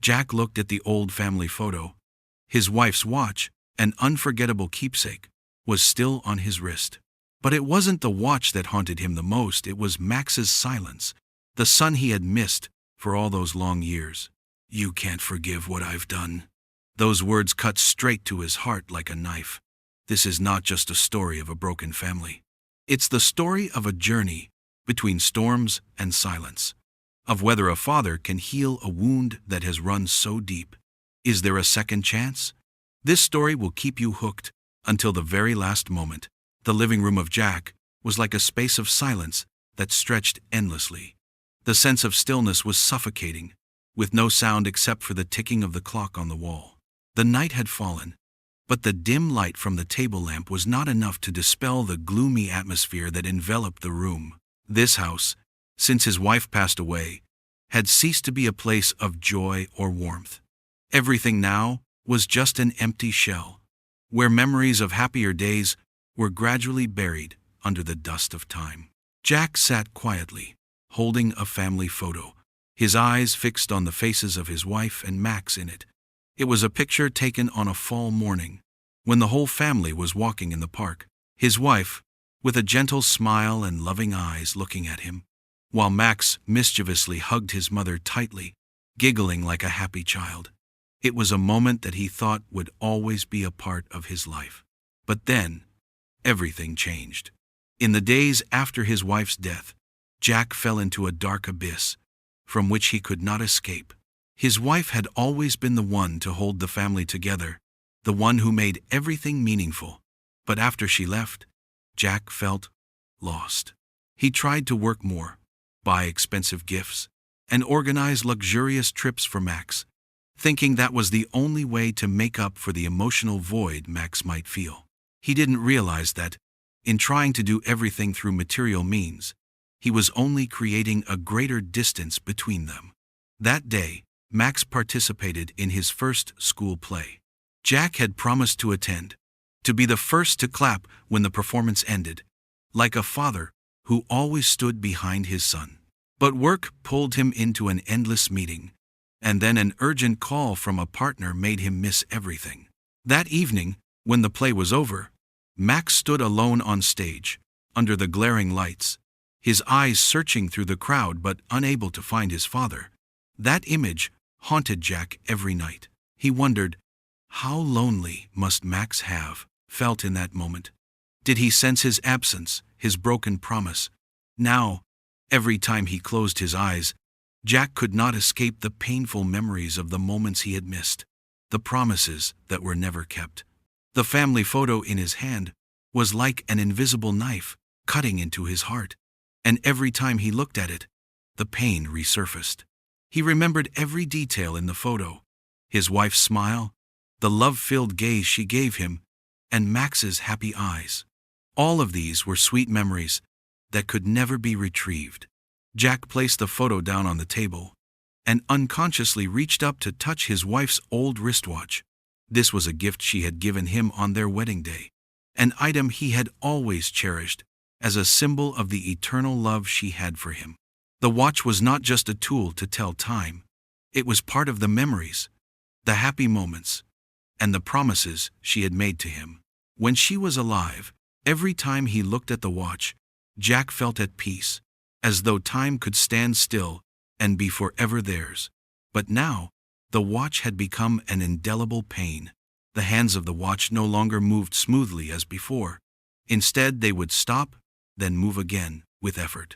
Jack looked at the old family photo. His wife's watch, an unforgettable keepsake, was still on his wrist. But it wasn't the watch that haunted him the most, it was Max's silence, the son he had missed for all those long years. "You can't forgive what I've done." Those words cut straight to his heart like a knife. This is not just a story of a broken family. It's the story of a journey between storms and silence, of whether a father can heal a wound that has run so deep. Is there a second chance? This story will keep you hooked until the very last moment. The living room of Jack was like a space of silence that stretched endlessly. The sense of stillness was suffocating, with no sound except for the ticking of the clock on the wall. The night had fallen, but the dim light from the table lamp was not enough to dispel the gloomy atmosphere that enveloped the room. This house, since his wife passed away, had ceased to be a place of joy or warmth. Everything now was just an empty shell, where memories of happier days were gradually buried under the dust of time. Jack sat quietly, holding a family photo, his eyes fixed on the faces of his wife and Max in it. It was a picture taken on a fall morning, when the whole family was walking in the park. His wife, with a gentle smile and loving eyes, looking at him, while Max mischievously hugged his mother tightly, giggling like a happy child. It was a moment that he thought would always be a part of his life. But then, everything changed. In the days after his wife's death, Jack fell into a dark abyss, from which he could not escape. His wife had always been the one to hold the family together, the one who made everything meaningful. But after she left, Jack felt lost. He tried to work more, buy expensive gifts, and organize luxurious trips for Max, thinking that was the only way to make up for the emotional void Max might feel. He didn't realize that, in trying to do everything through material means, he was only creating a greater distance between them. That day, Max participated in his first school play. Jack had promised to attend, to be the first to clap when the performance ended, like a father who always stood behind his son. But work pulled him into an endless meeting, and then an urgent call from a partner made him miss everything. That evening, when the play was over, Max stood alone on stage, under the glaring lights, his eyes searching through the crowd but unable to find his father. That image haunted Jack every night. He wondered, how lonely must Max have felt in that moment? Did he sense his absence, his broken promise? Now, every time he closed his eyes, Jack could not escape the painful memories of the moments he had missed, the promises that were never kept. The family photo in his hand was like an invisible knife cutting into his heart, and every time he looked at it, the pain resurfaced. He remembered every detail in the photo, his wife's smile, the love-filled gaze she gave him, and Max's happy eyes. All of these were sweet memories that could never be retrieved. Jack placed the photo down on the table and unconsciously reached up to touch his wife's old wristwatch. This was a gift she had given him on their wedding day, an item he had always cherished as a symbol of the eternal love she had for him. The watch was not just a tool to tell time. It was part of the memories, the happy moments, and the promises she had made to him. When she was alive, every time he looked at the watch, Jack felt at peace, as though time could stand still and be forever theirs. But now, the watch had become an indelible pain. The hands of the watch no longer moved smoothly as before. Instead, they would stop, then move again, with effort.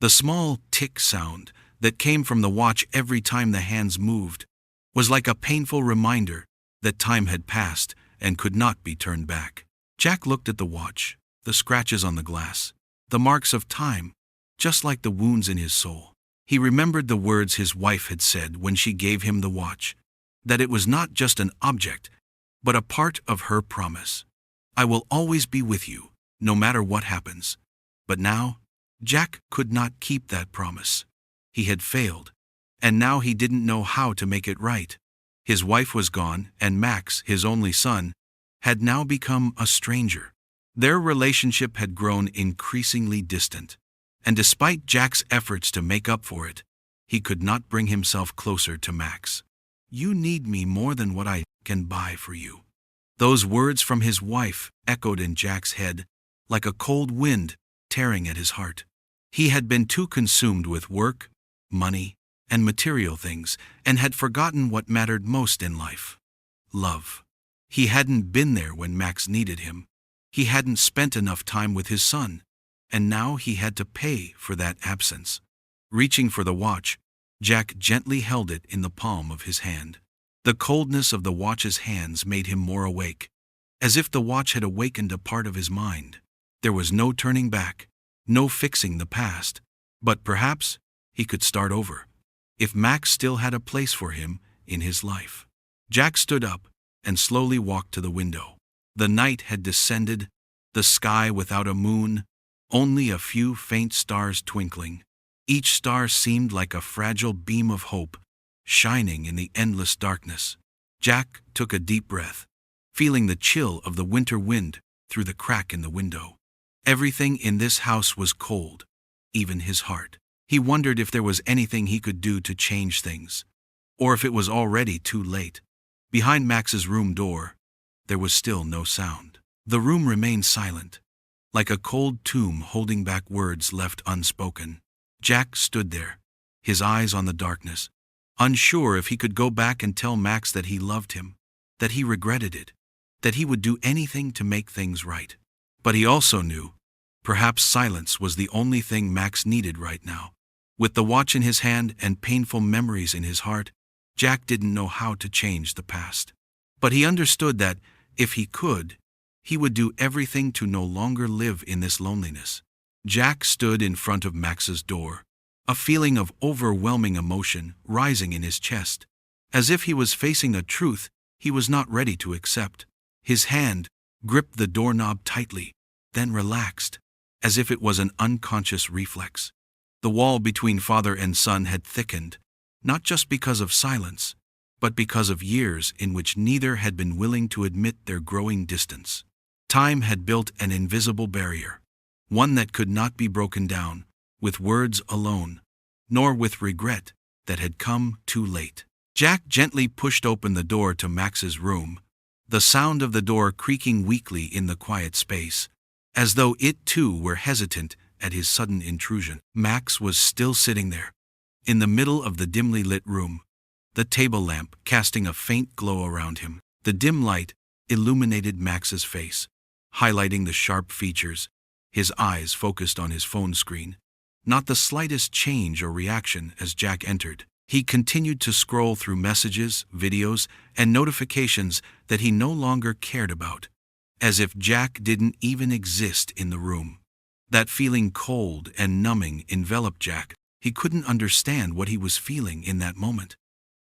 The small tick sound that came from the watch every time the hands moved was like a painful reminder that time had passed and could not be turned back. Jack looked at the watch, the scratches on the glass, the marks of time, just like the wounds in his soul. He remembered the words his wife had said when she gave him the watch, that it was not just an object, but a part of her promise. "I will always be with you, no matter what happens." But now, Jack could not keep that promise. He had failed, and now he didn't know how to make it right. His wife was gone, and Max, his only son, had now become a stranger. Their relationship had grown increasingly distant, and despite Jack's efforts to make up for it, he could not bring himself closer to Max. You need me more than what I can buy for you." Those words from his wife echoed in Jack's head like a cold wind tearing at his heart. He had been too consumed with work, money, and material things, and had forgotten what mattered most in life: love. He hadn't been there when Max needed him. He hadn't spent enough time with his son, and now he had to pay for that absence. Reaching for the watch, Jack gently held it in the palm of his hand. The coldness of the watch's hands made him more awake, as if the watch had awakened a part of his mind. There was no turning back, no fixing the past, but perhaps he could start over, if Max still had a place for him in his life. Jack stood up and slowly walked to the window. The night had descended, the sky without a moon, only a few faint stars twinkling. Each star seemed like a fragile beam of hope, shining in the endless darkness. Jack took a deep breath, feeling the chill of the winter wind through the crack in the window. Everything in this house was cold, even his heart. He wondered if there was anything he could do to change things, or if it was already too late. Behind Max's room door, there was still no sound. The room remained silent, like a cold tomb holding back words left unspoken. Jack stood there, his eyes on the darkness, unsure if he could go back and tell Max that he loved him, that he regretted it, that he would do anything to make things right. But he also knew, perhaps silence was the only thing Max needed right now. With the watch in his hand and painful memories in his heart, Jack didn't know how to change the past. But he understood that, if he could, he would do everything to no longer live in this loneliness. Jack stood in front of Max's door, a feeling of overwhelming emotion rising in his chest, as if he was facing a truth he was not ready to accept. His hand gripped the doorknob tightly, then relaxed, as if it was an unconscious reflex. The wall between father and son had thickened, not just because of silence, but because of years in which neither had been willing to admit their growing distance. Time had built an invisible barrier, one that could not be broken down with words alone, nor with regret that had come too late. Jack gently pushed open the door to Max's room, the sound of the door creaking weakly in the quiet space, as though it too were hesitant at his sudden intrusion. Max was still sitting there, in the middle of the dimly lit room, the table lamp casting a faint glow around him. The dim light illuminated Max's face, highlighting the sharp features, his eyes focused on his phone screen. Not the slightest change or reaction as Jack entered. He continued to scroll through messages, videos, and notifications that he no longer cared about, as if Jack didn't even exist in the room. That feeling cold and numbing enveloped Jack. He couldn't understand what he was feeling in that moment.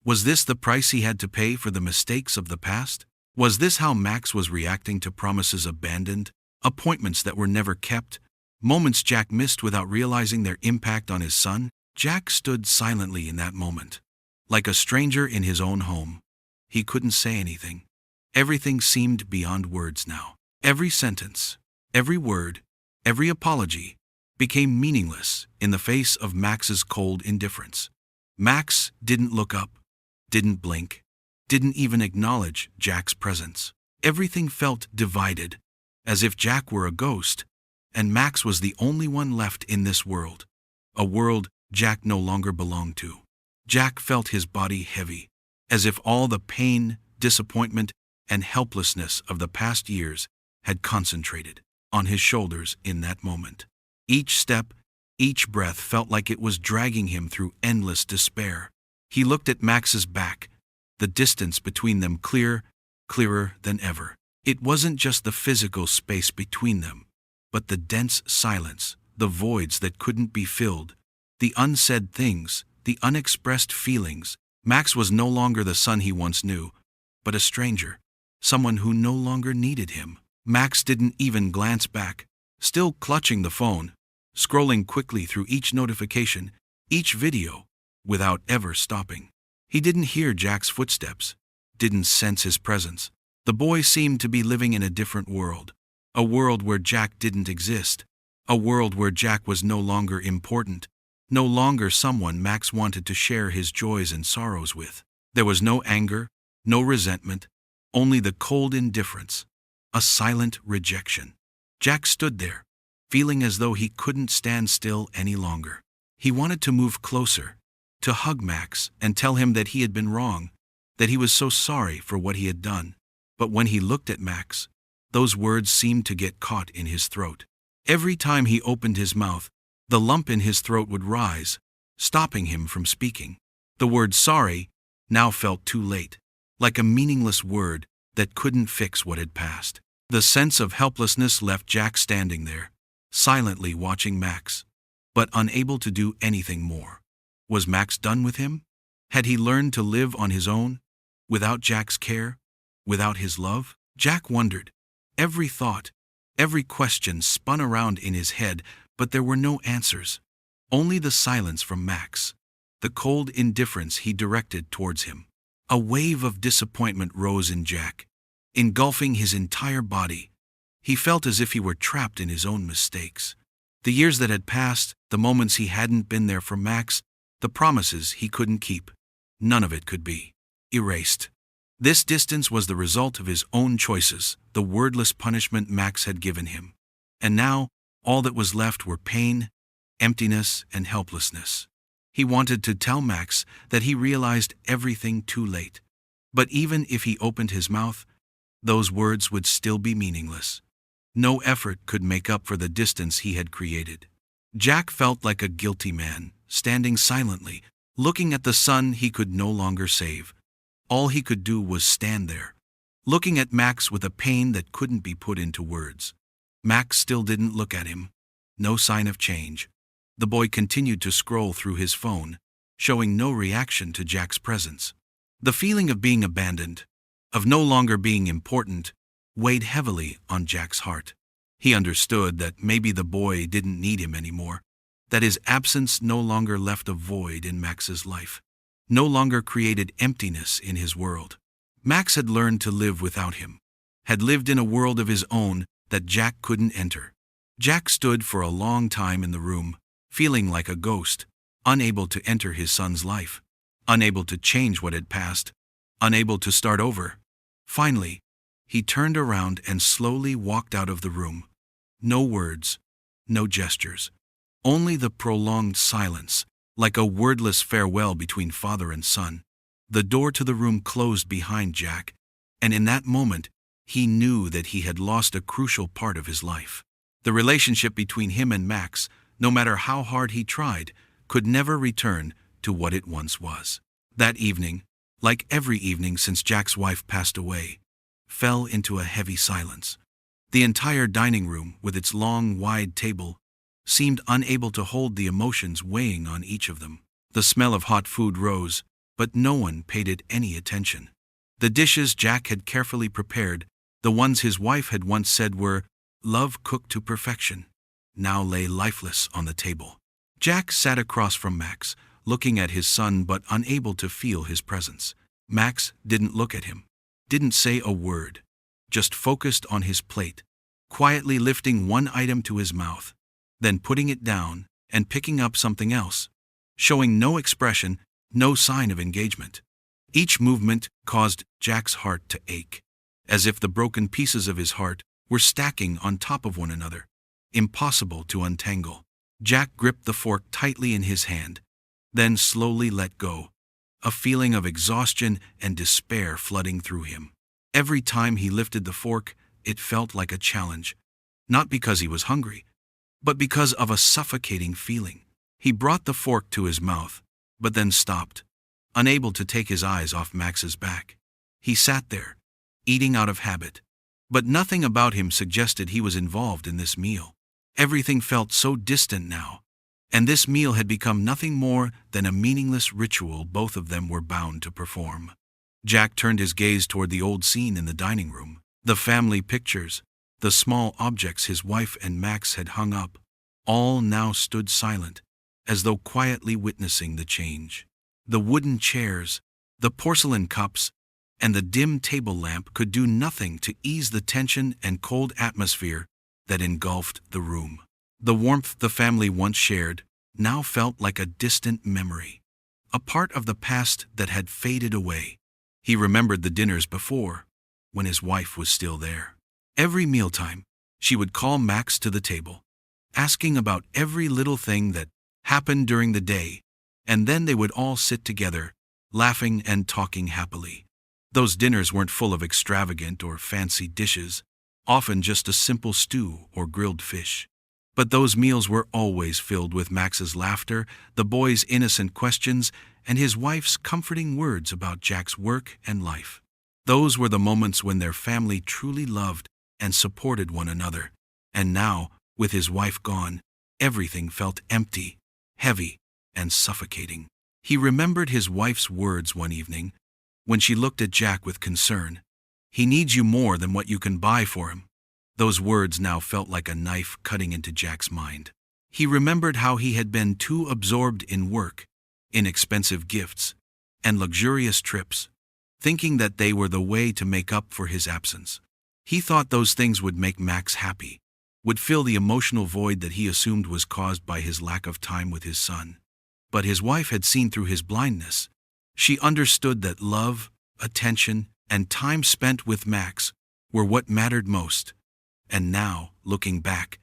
Was this the price he had to pay for the mistakes of the past? Was this how Max was reacting to promises abandoned, appointments that were never kept, moments Jack missed without realizing their impact on his son? Jack stood silently in that moment, like a stranger in his own home. He couldn't say anything. Everything seemed beyond words now. Every sentence, every word, every apology became meaningless in the face of Max's cold indifference. Max didn't look up, didn't blink, didn't even acknowledge Jack's presence. Everything felt divided, as if Jack were a ghost, and Max was the only one left in this world, a world Jack no longer belonged to. Jack felt his body heavy, as if all the pain, disappointment, and helplessness of the past years had concentrated on his shoulders in that moment. Each step, each breath felt like it was dragging him through endless despair. He looked at Max's back, the distance between them clearer than ever. It wasn't just the physical space between them, but the dense silence, the voids that couldn't be filled, the unsaid things, the unexpressed feelings. Max was no longer the son he once knew, but a stranger, someone who no longer needed him. Max didn't even glance back, still clutching the phone, scrolling quickly through each notification, each video, without ever stopping. He didn't hear Jack's footsteps, didn't sense his presence. The boy seemed to be living in a different world, a world where Jack didn't exist, a world where Jack was no longer important, no longer someone Max wanted to share his joys and sorrows with. There was no anger, no resentment, only the cold indifference, a silent rejection. Jack stood there, feeling as though he couldn't stand still any longer. He wanted to move closer, to hug Max and tell him that he had been wrong, that he was so sorry for what he had done. But when he looked at Max, those words seemed to get caught in his throat. Every time he opened his mouth, the lump in his throat would rise, stopping him from speaking. The word sorry now felt too late, like a meaningless word that couldn't fix what had passed. The sense of helplessness left Jack standing there, silently watching Max, but unable to do anything more. Was Max done with him? Had he learned to live on his own, without Jack's care, without his love? Jack wondered. Every thought, every question spun around in his head, but there were no answers. Only the silence from Max, the cold indifference he directed towards him. A wave of disappointment rose in Jack, engulfing his entire body. He felt as if he were trapped in his own mistakes. The years that had passed, the moments he hadn't been there for Max, the promises he couldn't keep, none of it could be erased. This distance was the result of his own choices, the wordless punishment Max had given him. And now, all that was left were pain, emptiness, and helplessness. He wanted to tell Max that he realized everything too late. But even if he opened his mouth, those words would still be meaningless. No effort could make up for the distance he had created. Jack felt like a guilty man, standing silently, looking at the son he could no longer save. All he could do was stand there, looking at Max with a pain that couldn't be put into words. Max still didn't look at him. No sign of change. The boy continued to scroll through his phone, showing no reaction to Jack's presence. The feeling of being abandoned, of no longer being important, weighed heavily on Jack's heart. He understood that maybe the boy didn't need him anymore, that his absence no longer left a void in Max's life, no longer created emptiness in his world. Max had learned to live without him, had lived in a world of his own that Jack couldn't enter. Jack stood for a long time in the room, feeling like a ghost, unable to enter his son's life, unable to change what had passed, unable to start over. Finally, he turned around and slowly walked out of the room. No words, no gestures, only the prolonged silence, like a wordless farewell between father and son. The door to the room closed behind Jack, and in that moment, he knew that he had lost a crucial part of his life. The relationship between him and Max, no matter how hard he tried, could never return to what it once was. That evening, like every evening since Jack's wife passed away, fell into a heavy silence. The entire dining room, with its long, wide table, seemed unable to hold the emotions weighing on each of them. The smell of hot food rose, but no one paid it any attention. The dishes Jack had carefully prepared, the ones his wife had once said were love cooked to perfection, now lay lifeless on the table. Jack sat across from Max, looking at his son but unable to feel his presence. Max didn't look at him, didn't say a word, just focused on his plate, quietly lifting one item to his mouth, then putting it down and picking up something else, showing no expression, no sign of engagement. Each movement caused Jack's heart to ache, as if the broken pieces of his heart were stacking on top of one another, impossible to untangle. Jack gripped the fork tightly in his hand, then slowly let go, a feeling of exhaustion and despair flooding through him. Every time he lifted the fork, it felt like a challenge, not because he was hungry, but because of a suffocating feeling. He brought the fork to his mouth, but then stopped, unable to take his eyes off Max's back. He sat there, eating out of habit, but nothing about him suggested he was involved in this meal. Everything felt so distant now, and this meal had become nothing more than a meaningless ritual both of them were bound to perform. Jack turned his gaze toward the old scene in the dining room. The family pictures, the small objects his wife and Max had hung up, all now stood silent, as though quietly witnessing the change. The wooden chairs, the porcelain cups, and the dim table lamp could do nothing to ease the tension and cold atmosphere that engulfed the room. The warmth the family once shared now felt like a distant memory, a part of the past that had faded away. He remembered the dinners before, when his wife was still there. Every mealtime, she would call Max to the table, asking about every little thing that happened during the day, and then they would all sit together, laughing and talking happily. Those dinners weren't full of extravagant or fancy dishes, often just a simple stew or grilled fish. But those meals were always filled with Max's laughter, the boys' innocent questions, and his wife's comforting words about Jack's work and life. Those were the moments when their family truly loved and supported one another. And now, with his wife gone, everything felt empty, heavy, and suffocating. He remembered his wife's words one evening, when she looked at Jack with concern. "He needs you more than what you can buy for him." Those words now felt like a knife cutting into Jack's mind. He remembered how he had been too absorbed in work, in expensive gifts, and luxurious trips, thinking that they were the way to make up for his absence. He thought those things would make Max happy, would fill the emotional void that he assumed was caused by his lack of time with his son. But his wife had seen through his blindness. She understood that love, attention, and time spent with Max were what mattered most. And now, looking back,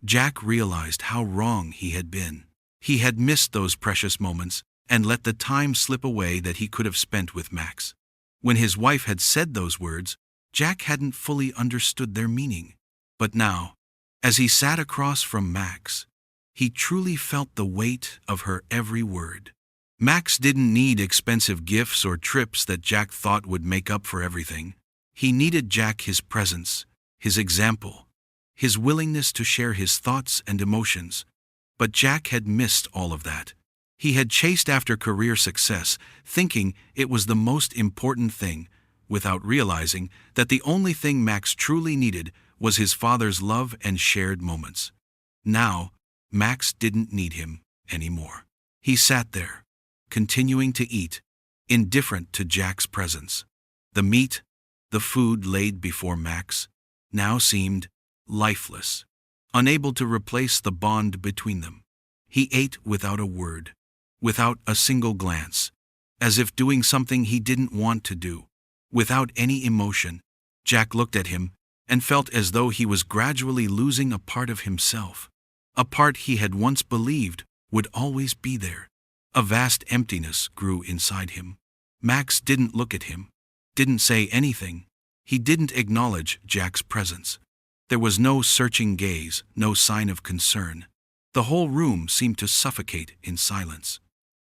Jack realized how wrong he had been. He had missed those precious moments and let the time slip away that he could have spent with Max. When his wife had said those words, Jack hadn't fully understood their meaning. But now, as he sat across from Max, he truly felt the weight of her every word. Max didn't need expensive gifts or trips that Jack thought would make up for everything. He needed Jack, his presence, his example, his willingness to share his thoughts and emotions. But Jack had missed all of that. He had chased after career success, thinking it was the most important thing, without realizing that the only thing Max truly needed was his father's love and shared moments. Now, Max didn't need him anymore. He sat there, continuing to eat, indifferent to Jack's presence. The meat, the food laid before Max, now seemed lifeless, unable to replace the bond between them. He ate without a word, without a single glance, as if doing something he didn't want to do. Without any emotion, Jack looked at him and felt as though he was gradually losing a part of himself, a part he had once believed would always be there. A vast emptiness grew inside him. Max didn't look at him, didn't say anything. He didn't acknowledge Jack's presence. There was no searching gaze, no sign of concern. The whole room seemed to suffocate in silence.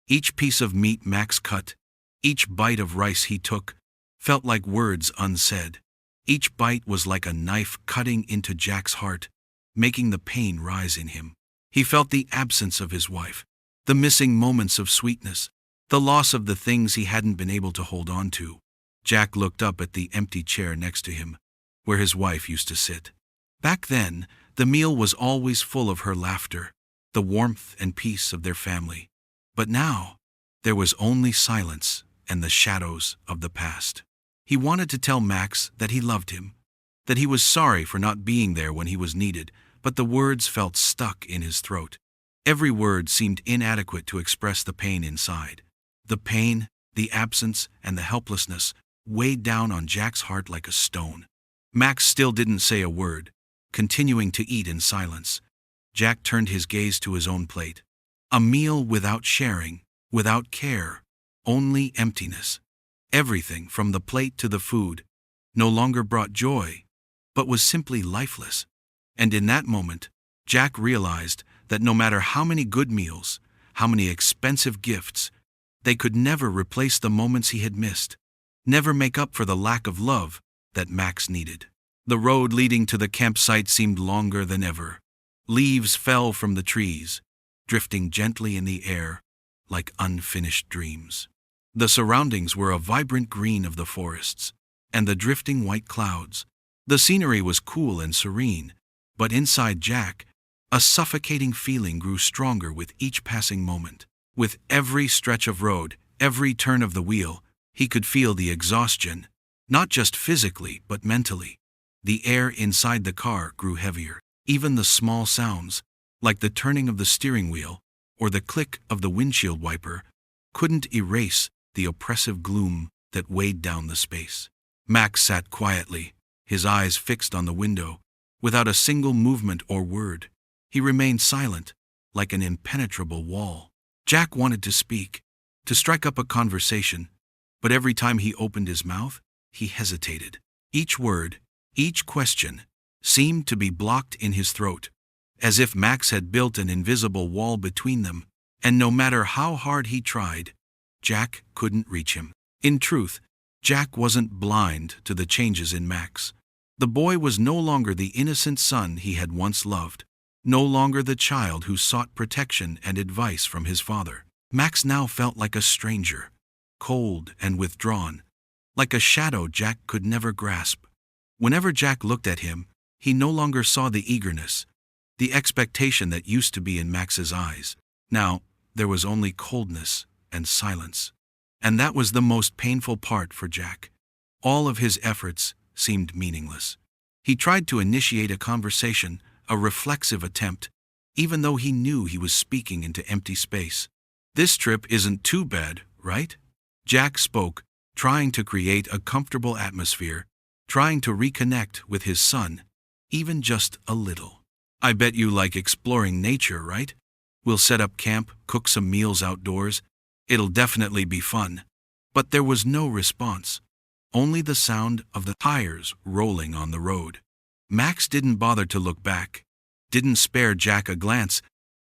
Each piece of meat Max cut, each bite of rice he took, felt like words unsaid. Each bite was like a knife cutting into Jack's heart, making the pain rise in him. He felt the absence of his wife, the missing moments of sweetness, the loss of the things he hadn't been able to hold on to. Jack looked up at the empty chair next to him, where his wife used to sit. Back then, the meal was always full of her laughter, the warmth and peace of their family. But now, there was only silence and the shadows of the past. He wanted to tell Max that he loved him, that he was sorry for not being there when he was needed, but the words felt stuck in his throat. Every word seemed inadequate to express the pain inside. The pain, the absence, and the helplessness weighed down on Jack's heart like a stone. Max still didn't say a word, continuing to eat in silence. Jack turned his gaze to his own plate. A meal without sharing, without care, only emptiness. Everything from the plate to the food no longer brought joy, but was simply lifeless. And in that moment, Jack realized that no matter how many good meals, how many expensive gifts, they could never replace the moments he had missed, never make up for the lack of love that Max needed. The road leading to the campsite seemed longer than ever. Leaves fell from the trees, drifting gently in the air like unfinished dreams. The surroundings were a vibrant green of the forests and the drifting white clouds. The scenery was cool and serene, but inside Jack, a suffocating feeling grew stronger with each passing moment. With every stretch of road, every turn of the wheel, he could feel the exhaustion, not just physically but mentally. The air inside the car grew heavier. Even the small sounds, like the turning of the steering wheel or the click of the windshield wiper, couldn't erase the oppressive gloom that weighed down the space. Max sat quietly, his eyes fixed on the window, without a single movement or word. He remained silent, like an impenetrable wall. Jack wanted to speak, to strike up a conversation, but every time he opened his mouth, he hesitated. Each word, each question, seemed to be blocked in his throat, as if Max had built an invisible wall between them, and no matter how hard he tried, Jack couldn't reach him. In truth, Jack wasn't blind to the changes in Max. The boy was no longer the innocent son he had once loved, no longer the child who sought protection and advice from his father. Max now felt like a stranger, cold and withdrawn, like a shadow Jack could never grasp. Whenever Jack looked at him, he no longer saw the eagerness, the expectation that used to be in Max's eyes. Now, there was only coldness and silence. And that was the most painful part for Jack. All of his efforts seemed meaningless. He tried to initiate a conversation, a reflexive attempt, even though he knew he was speaking into empty space. "This trip isn't too bad, right?" Jack spoke, trying to create a comfortable atmosphere, trying to reconnect with his son, even just a little. "I bet you like exploring nature, right? We'll set up camp, cook some meals outdoors. It'll definitely be fun." But there was no response, only the sound of the tires rolling on the road. Max didn't bother to look back, didn't spare Jack a glance,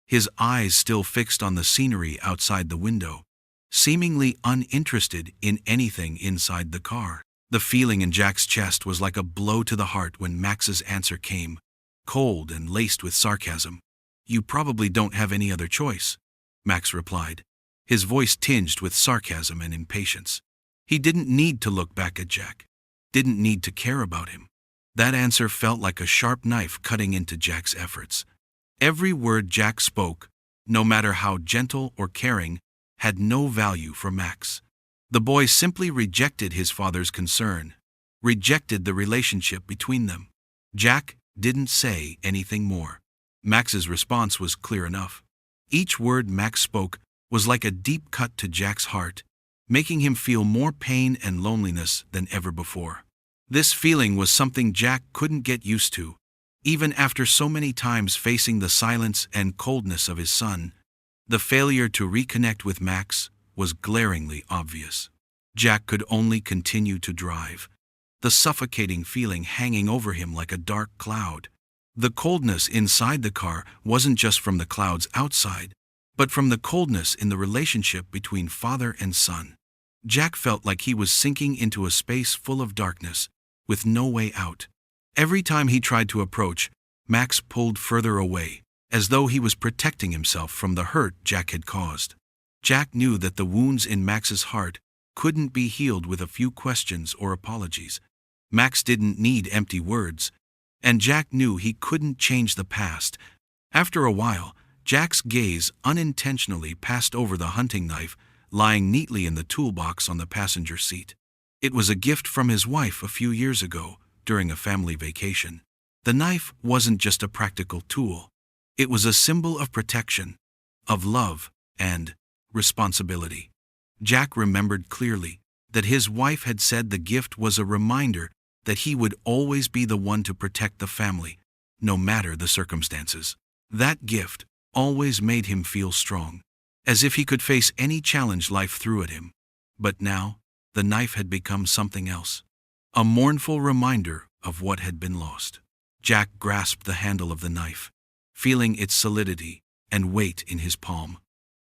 his eyes still fixed on the scenery outside the window, seemingly uninterested in anything inside the car. The feeling in Jack's chest was like a blow to the heart when Max's answer came, cold and laced with sarcasm. "You probably don't have any other choice," Max replied, his voice tinged with sarcasm and impatience. He didn't need to look back at Jack, didn't need to care about him. That answer felt like a sharp knife cutting into Jack's efforts. Every word Jack spoke, no matter how gentle or caring, had no value for Max. The boy simply rejected his father's concern, rejected the relationship between them. Jack didn't say anything more. Max's response was clear enough. Each word Max spoke was like a deep cut to Jack's heart, making him feel more pain and loneliness than ever before. This feeling was something Jack couldn't get used to, even after so many times facing the silence and coldness of his son. The failure to reconnect with Max was glaringly obvious. Jack could only continue to drive, the suffocating feeling hanging over him like a dark cloud. The coldness inside the car wasn't just from the clouds outside, but from the coldness in the relationship between father and son. Jack felt like he was sinking into a space full of darkness, with no way out. Every time he tried to approach, Max pulled further away, as though he was protecting himself from the hurt Jack had caused. Jack knew that the wounds in Max's heart couldn't be healed with a few questions or apologies. Max didn't need empty words, and Jack knew he couldn't change the past. After a while, Jack's gaze unintentionally passed over the hunting knife lying neatly in the toolbox on the passenger seat. It was a gift from his wife a few years ago during a family vacation. The knife wasn't just a practical tool. It was a symbol of protection, of love, and responsibility. Jack remembered clearly that his wife had said the gift was a reminder that he would always be the one to protect the family, no matter the circumstances. That gift always made him feel strong, as if he could face any challenge life threw at him. But now, the knife had become something else, a mournful reminder of what had been lost. Jack grasped the handle of the knife, feeling its solidity and weight in his palm.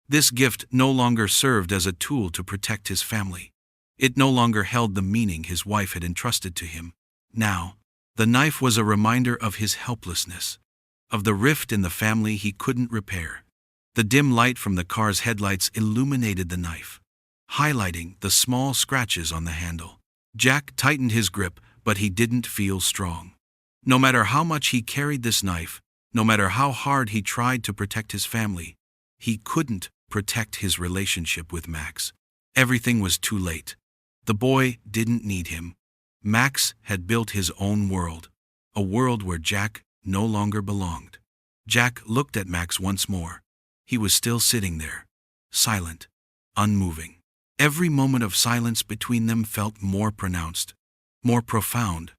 This gift no longer served as a tool to protect his family. It no longer held the meaning his wife had entrusted to him. Now, the knife was a reminder of his helplessness, of the rift in the family he couldn't repair. The dim light from the car's headlights illuminated the knife, highlighting the small scratches on the handle. Jack tightened his grip, but he didn't feel strong. No matter how much he carried this knife, no matter how hard he tried to protect his family, he couldn't protect his relationship with Max. Everything was too late. The boy didn't need him. Max had built his own world, a world where Jack no longer belonged. Jack looked at Max once more. He was still sitting there, silent, unmoving. Every moment of silence between them felt more pronounced, more profound,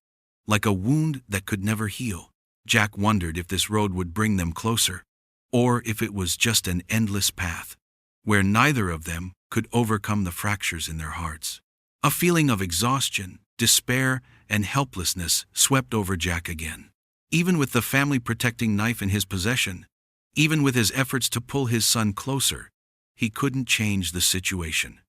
like a wound that could never heal. Jack wondered if this road would bring them closer, or if it was just an endless path, where neither of them could overcome the fractures in their hearts. A feeling of exhaustion, despair, and helplessness swept over Jack again. Even with the family-protecting knife in his possession, even with his efforts to pull his son closer, he couldn't change the situation.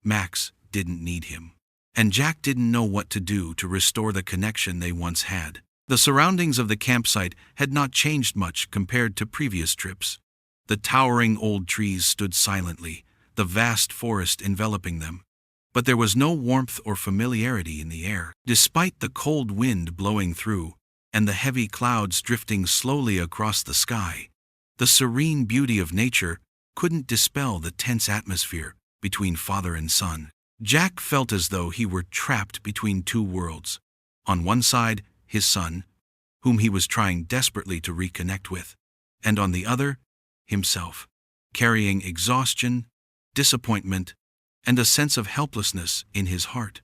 Max didn't need him, and Jack didn't know what to do to restore the connection they once had. The surroundings of the campsite had not changed much compared to previous trips. The towering old trees stood silently, the vast forest enveloping them. But there was no warmth or familiarity in the air. Despite the cold wind blowing through, and the heavy clouds drifting slowly across the sky, the serene beauty of nature couldn't dispel the tense atmosphere between father and son. Jack felt as though he were trapped between two worlds. On one side, his son, whom he was trying desperately to reconnect with, and on the other, himself, carrying exhaustion, disappointment, and a sense of helplessness in his heart.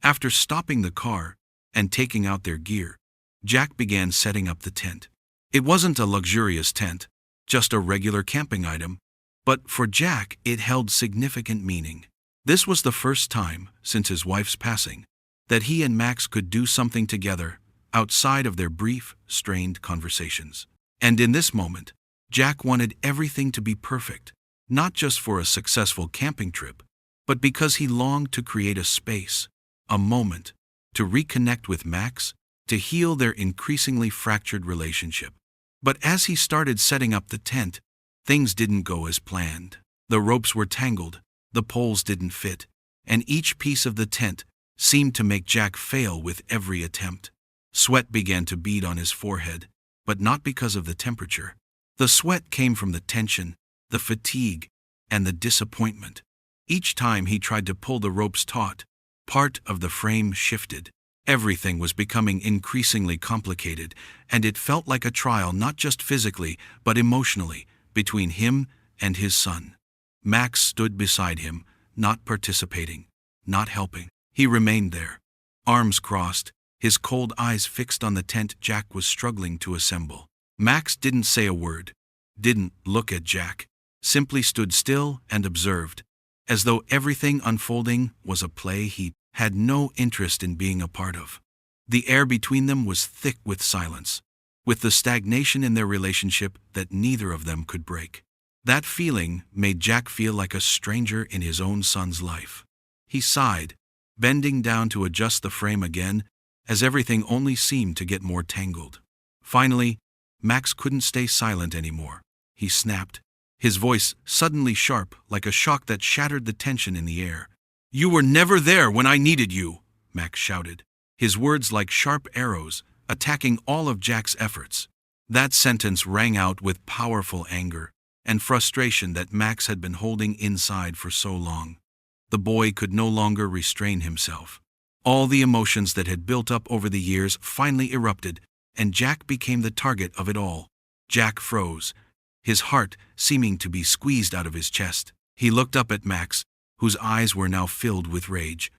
After stopping the car and taking out their gear, Jack began setting up the tent. It wasn't a luxurious tent, just a regular camping item, but for Jack it held significant meaning. This was the first time, since his wife's passing, that he and Max could do something together outside of their brief, strained conversations. And in this moment, Jack wanted everything to be perfect, not just for a successful camping trip, but because he longed to create a space, a moment, to reconnect with Max, to heal their increasingly fractured relationship. But as he started setting up the tent, things didn't go as planned. The ropes were tangled, the poles didn't fit, and each piece of the tent seemed to make Jack fail with every attempt. Sweat began to bead on his forehead, but not because of the temperature. The sweat came from the tension, the fatigue, and the disappointment. Each time he tried to pull the ropes taut, part of the frame shifted. Everything was becoming increasingly complicated, and it felt like a trial not just physically, but emotionally, between him and his son. Max stood beside him, not participating, not helping. He remained there, arms crossed, his cold eyes fixed on the tent Jack was struggling to assemble. Max didn't say a word, didn't look at Jack, simply stood still and observed, as though everything unfolding was a play he had no interest in being a part of. The air between them was thick with silence, with the stagnation in their relationship that neither of them could break. That feeling made Jack feel like a stranger in his own son's life. He sighed, bending down to adjust the frame again, as everything only seemed to get more tangled. Finally, Max couldn't stay silent anymore. He snapped, his voice suddenly sharp like a shock that shattered the tension in the air. "You were never there when I needed you," Max shouted, his words like sharp arrows, attacking all of Jack's efforts. That sentence rang out with powerful anger and frustration that Max had been holding inside for so long. The boy could no longer restrain himself. All the emotions that had built up over the years finally erupted, and Jack became the target of it all. Jack froze, his heart seeming to be squeezed out of his chest. He looked up at Max, whose eyes were now filled with rage.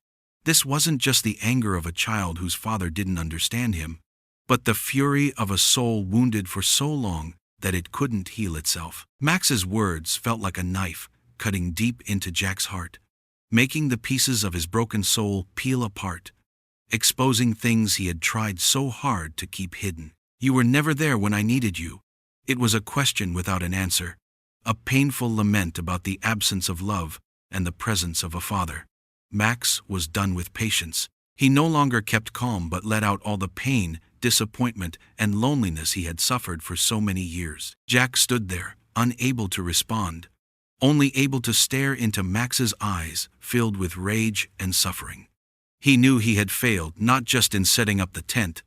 This wasn't just the anger of a child whose father didn't understand him, but the fury of a soul wounded for so long that it couldn't heal itself. Max's words felt like a knife cutting deep into Jack's heart, making the pieces of his broken soul peel apart, exposing things he had tried so hard to keep hidden. "You were never there when I needed you." It was a question without an answer, a painful lament about the absence of love and the presence of a father. Max was done with patience. He no longer kept calm but let out all the pain, disappointment, and loneliness he had suffered for so many years. Jack stood there, unable to respond, only able to stare into Max's eyes filled with rage and suffering. He knew he had failed not just in setting up the tent,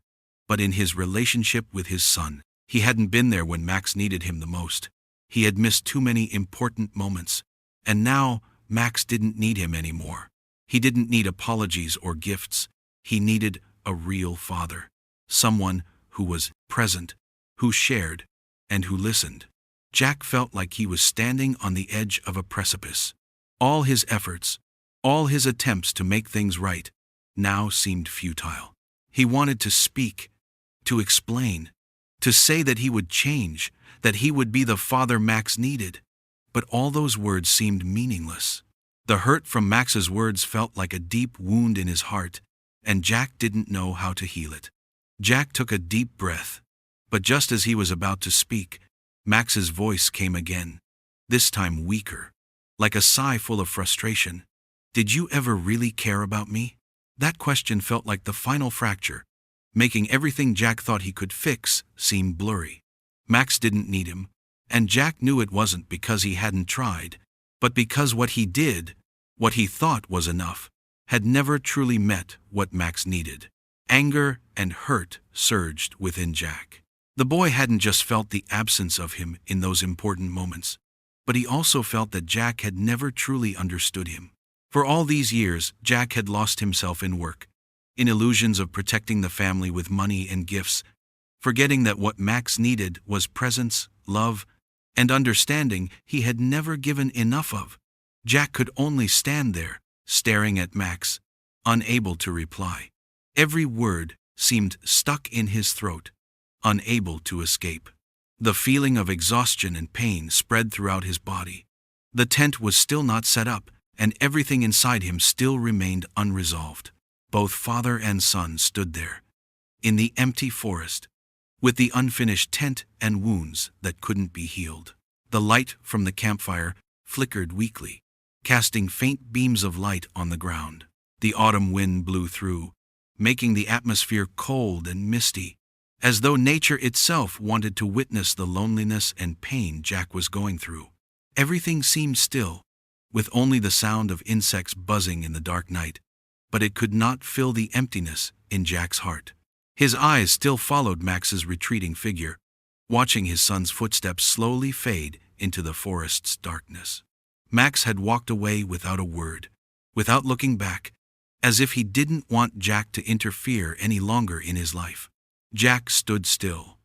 but in his relationship with his son. He hadn't been there when Max needed him the most. He had missed too many important moments, and now Max didn't need him anymore. He didn't need apologies or gifts. He needed a real father, someone who was present, who shared, and who listened. Jack felt like he was standing on the edge of a precipice, All his efforts, all his attempts to make things right, now seemed futile. He wanted to speak, to explain, to say that he would change, that he would be the father Max needed. But all those words seemed meaningless. The hurt from Max's words felt like a deep wound in his heart, and Jack didn't know how to heal it. Jack took a deep breath, but just as he was about to speak, Max's voice came again, this time weaker, like a sigh full of frustration. "Did you ever really care about me?" That question felt like the final fracture, making everything Jack thought he could fix seem blurry. Max didn't need him, and Jack knew it wasn't because he hadn't tried, but because what he did, what he thought was enough, had never truly met what Max needed. Anger and hurt surged within Jack. The boy hadn't just felt the absence of him in those important moments, but he also felt that Jack had never truly understood him. For all these years, Jack had lost himself in work, in illusions of protecting the family with money and gifts, forgetting that what Max needed was presence, love, and understanding he had never given enough of. Jack could only stand there, staring at Max, unable to reply. Every word seemed stuck in his throat, unable to escape. The feeling of exhaustion and pain spread throughout his body. The tent was still not set up, and everything inside him still remained unresolved. Both father and son stood there, in the empty forest, with the unfinished tent and wounds that couldn't be healed. The light from the campfire flickered weakly, casting faint beams of light on the ground. The autumn wind blew through, making the atmosphere cold and misty, as though nature itself wanted to witness the loneliness and pain Jack was going through. Everything seemed still, with only the sound of insects buzzing in the dark night, but it could not fill the emptiness in Jack's heart. His eyes still followed Max's retreating figure, watching his son's footsteps slowly fade into the forest's darkness. Max had walked away without a word, without looking back, as if he didn't want Jack to interfere any longer in his life. Jack stood still,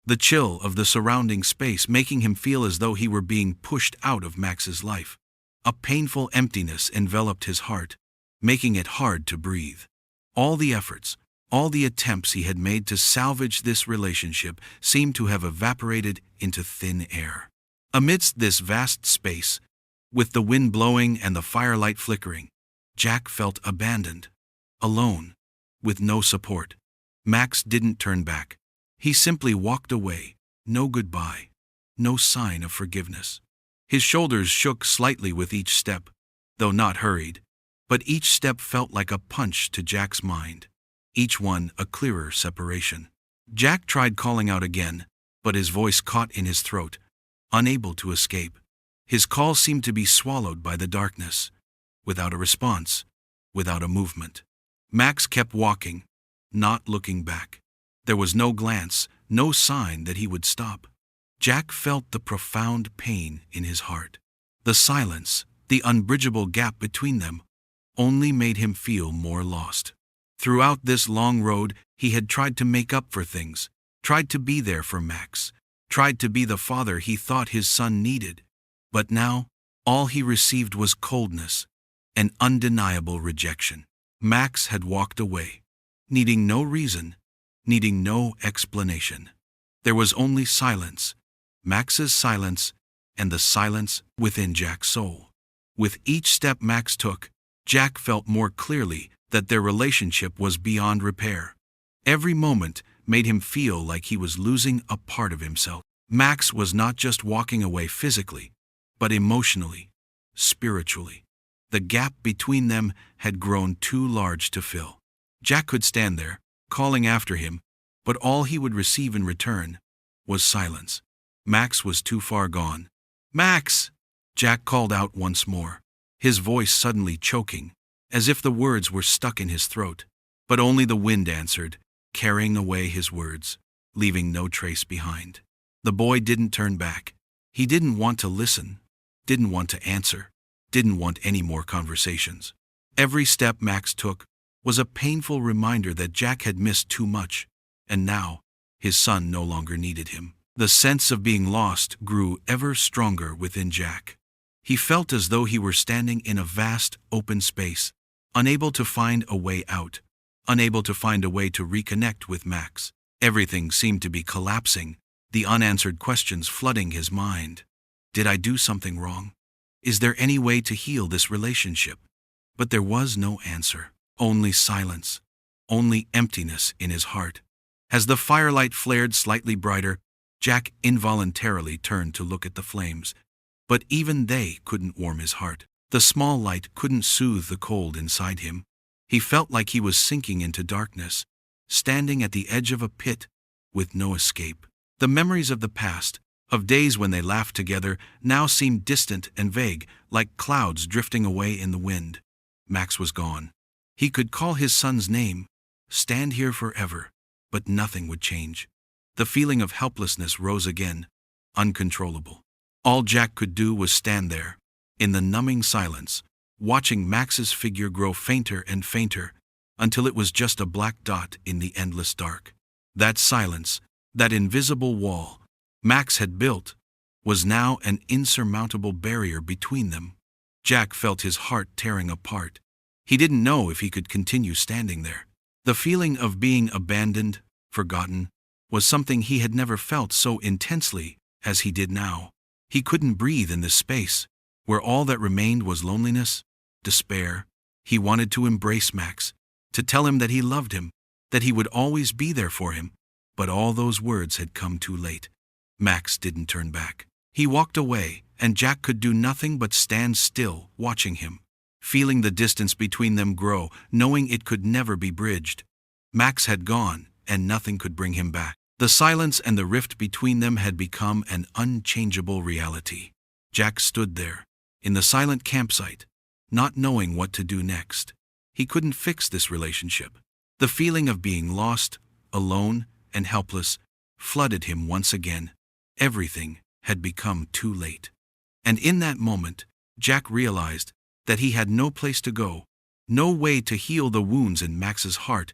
the chill of the surrounding space making him feel as though he were being pushed out of Max's life. A painful emptiness enveloped his heart, making it hard to breathe. All the efforts, all the attempts he had made to salvage this relationship seemed to have evaporated into thin air. Amidst this vast space, with the wind blowing and the firelight flickering, Jack felt abandoned, alone, with no support. Max didn't turn back. He simply walked away, no goodbye, no sign of forgiveness. His shoulders shook slightly with each step, though not hurried, but each step felt like a punch to Jack's mind, each one a clearer separation. Jack tried calling out again, but his voice caught in his throat, unable to escape. His call seemed to be swallowed by the darkness, without a response, without a movement. Max kept walking, not looking back. There was no glance, no sign that he would stop. Jack felt the profound pain in his heart. The silence, the unbridgeable gap between them, only made him feel more lost. Throughout this long road, he had tried to make up for things, tried to be there for Max, tried to be the father he thought his son needed. But now, all he received was coldness, an undeniable rejection. Max had walked away, needing no reason, needing no explanation. There was only silence, Max's silence, and the silence within Jack's soul. With each step Max took, Jack felt more clearly that their relationship was beyond repair. Every moment made him feel like he was losing a part of himself. Max was not just walking away physically, but emotionally, spiritually. The gap between them had grown too large to fill. Jack could stand there, calling after him, but all he would receive in return was silence. Max was too far gone. "Max!" Jack called out once more, his voice suddenly choking, as if the words were stuck in his throat. But only the wind answered, carrying away his words, leaving no trace behind. The boy didn't turn back. He didn't want to listen, didn't want to answer, didn't want any more conversations. Every step Max took was a painful reminder that Jack had missed too much, and now, his son no longer needed him. The sense of being lost grew ever stronger within Jack. He felt as though he were standing in a vast, open space, unable to find a way out, unable to find a way to reconnect with Max. Everything seemed to be collapsing, the unanswered questions flooding his mind. Did I do something wrong? Is there any way to heal this relationship? But there was no answer. Only silence. Only emptiness in his heart. As the firelight flared slightly brighter, Jack involuntarily turned to look at the flames. But even they couldn't warm his heart. The small light couldn't soothe the cold inside him. He felt like he was sinking into darkness, standing at the edge of a pit, with no escape. The memories of the past, of days when they laughed together, now seemed distant and vague, like clouds drifting away in the wind. Max was gone. He could call his son's name, stand here forever, but nothing would change. The feeling of helplessness rose again, uncontrollable. All Jack could do was stand there, in the numbing silence, watching Max's figure grow fainter and fainter, until it was just a black dot in the endless dark. That silence, that invisible wall Max had built, was now an insurmountable barrier between them. Jack felt his heart tearing apart. He didn't know if he could continue standing there. The feeling of being abandoned, forgotten, was something he had never felt so intensely as he did now. He couldn't breathe in this space, where all that remained was loneliness, despair. He wanted to embrace Max, to tell him that he loved him, that he would always be there for him, but all those words had come too late. Max didn't turn back. He walked away, and Jack could do nothing but stand still, watching him, feeling the distance between them grow, knowing it could never be bridged. Max had gone, and nothing could bring him back. The silence and the rift between them had become an unchangeable reality. Jack stood there, in the silent campsite, not knowing what to do next. He couldn't fix this relationship. The feeling of being lost, alone, and helpless flooded him once again. Everything had become too late. And in that moment, Jack realized that he had no place to go, no way to heal the wounds in Max's heart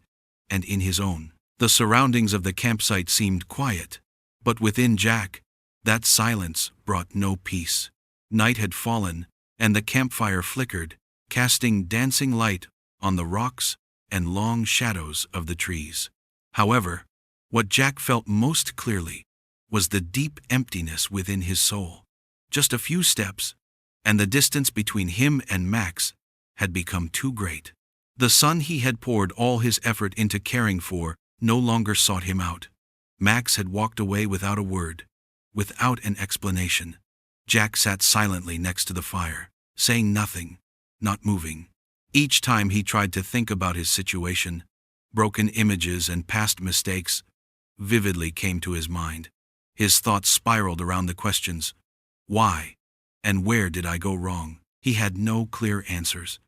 and in his own. The surroundings of the campsite seemed quiet, but within Jack, that silence brought no peace. Night had fallen, and the campfire flickered, casting dancing light on the rocks and long shadows of the trees. However, what Jack felt most clearly was the deep emptiness within his soul. Just a few steps, and the distance between him and Max had become too great. The son he had poured all his effort into caring for no longer sought him out. Max had walked away without a word, without an explanation. Jack sat silently next to the fire, saying nothing, not moving. Each time he tried to think about his situation, broken images and past mistakes vividly came to his mind. His thoughts spiraled around the questions: why and where did I go wrong? He had no clear answers.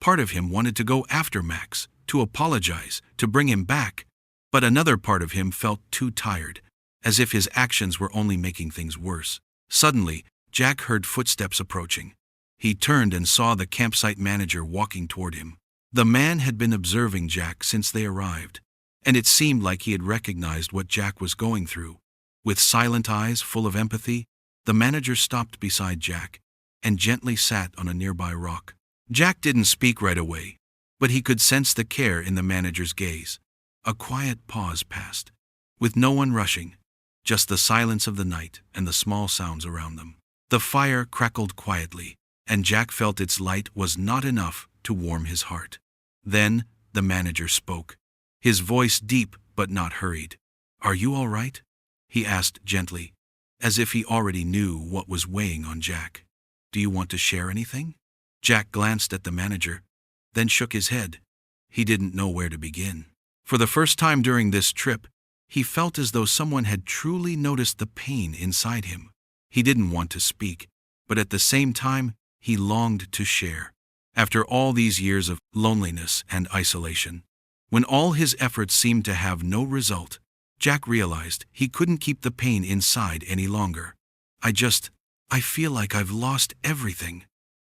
Part of him wanted to go after Max, to apologize, to bring him back, but another part of him felt too tired, as if his actions were only making things worse. Suddenly, Jack heard footsteps approaching. He turned and saw the campsite manager walking toward him. The man had been observing Jack since they arrived, and it seemed like he had recognized what Jack was going through. With silent eyes full of empathy, the manager stopped beside Jack and gently sat on a nearby rock. Jack didn't speak right away, but he could sense the care in the manager's gaze. A quiet pause passed, with no one rushing, just the silence of the night and the small sounds around them. The fire crackled quietly, and Jack felt its light was not enough to warm his heart. Then the manager spoke, his voice deep but not hurried. "Are you all right?" he asked gently, as if he already knew what was weighing on Jack. "Do you want to share anything?" Jack glanced at the manager, then shook his head. He didn't know where to begin. For the first time during this trip, he felt as though someone had truly noticed the pain inside him. He didn't want to speak, but at the same time, he longed to share. After all these years of loneliness and isolation, when all his efforts seemed to have no result, Jack realized he couldn't keep the pain inside any longer. I feel like I've lost everything,"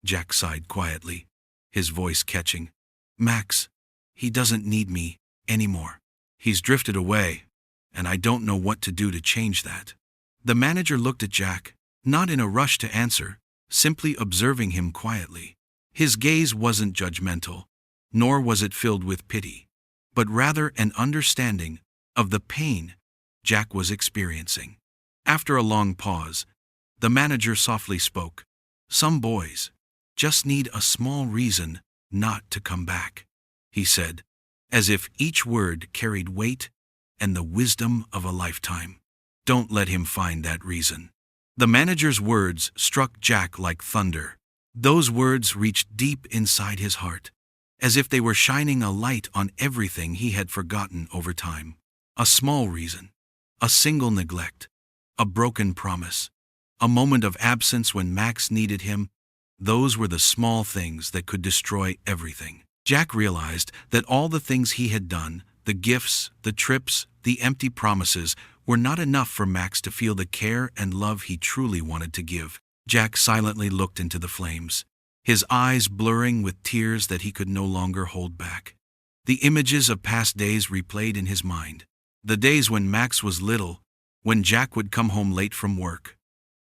Jack sighed quietly, his voice catching. "Max, he doesn't need me anymore. He's drifted away, and I don't know what to do to change that." The manager looked at Jack, not in a rush to answer, simply observing him quietly. His gaze wasn't judgmental, nor was it filled with pity, but rather an understanding of the pain Jack was experiencing. After a long pause, the manager softly spoke. "Some boys just need a small reason not to come back," he said, as if each word carried weight and the wisdom of a lifetime. "Don't let him find that reason." The manager's words struck Jack like thunder. Those words reached deep inside his heart, as if they were shining a light on everything he had forgotten over time. A small reason, a single neglect, a broken promise, a moment of absence when Max needed him. Those were the small things that could destroy everything. Jack realized that all the things he had done, the gifts, the trips, the empty promises, were not enough for Max to feel the care and love he truly wanted to give. Jack silently looked into the flames, his eyes blurring with tears that he could no longer hold back. The images of past days replayed in his mind. The days when Max was little, when Jack would come home late from work,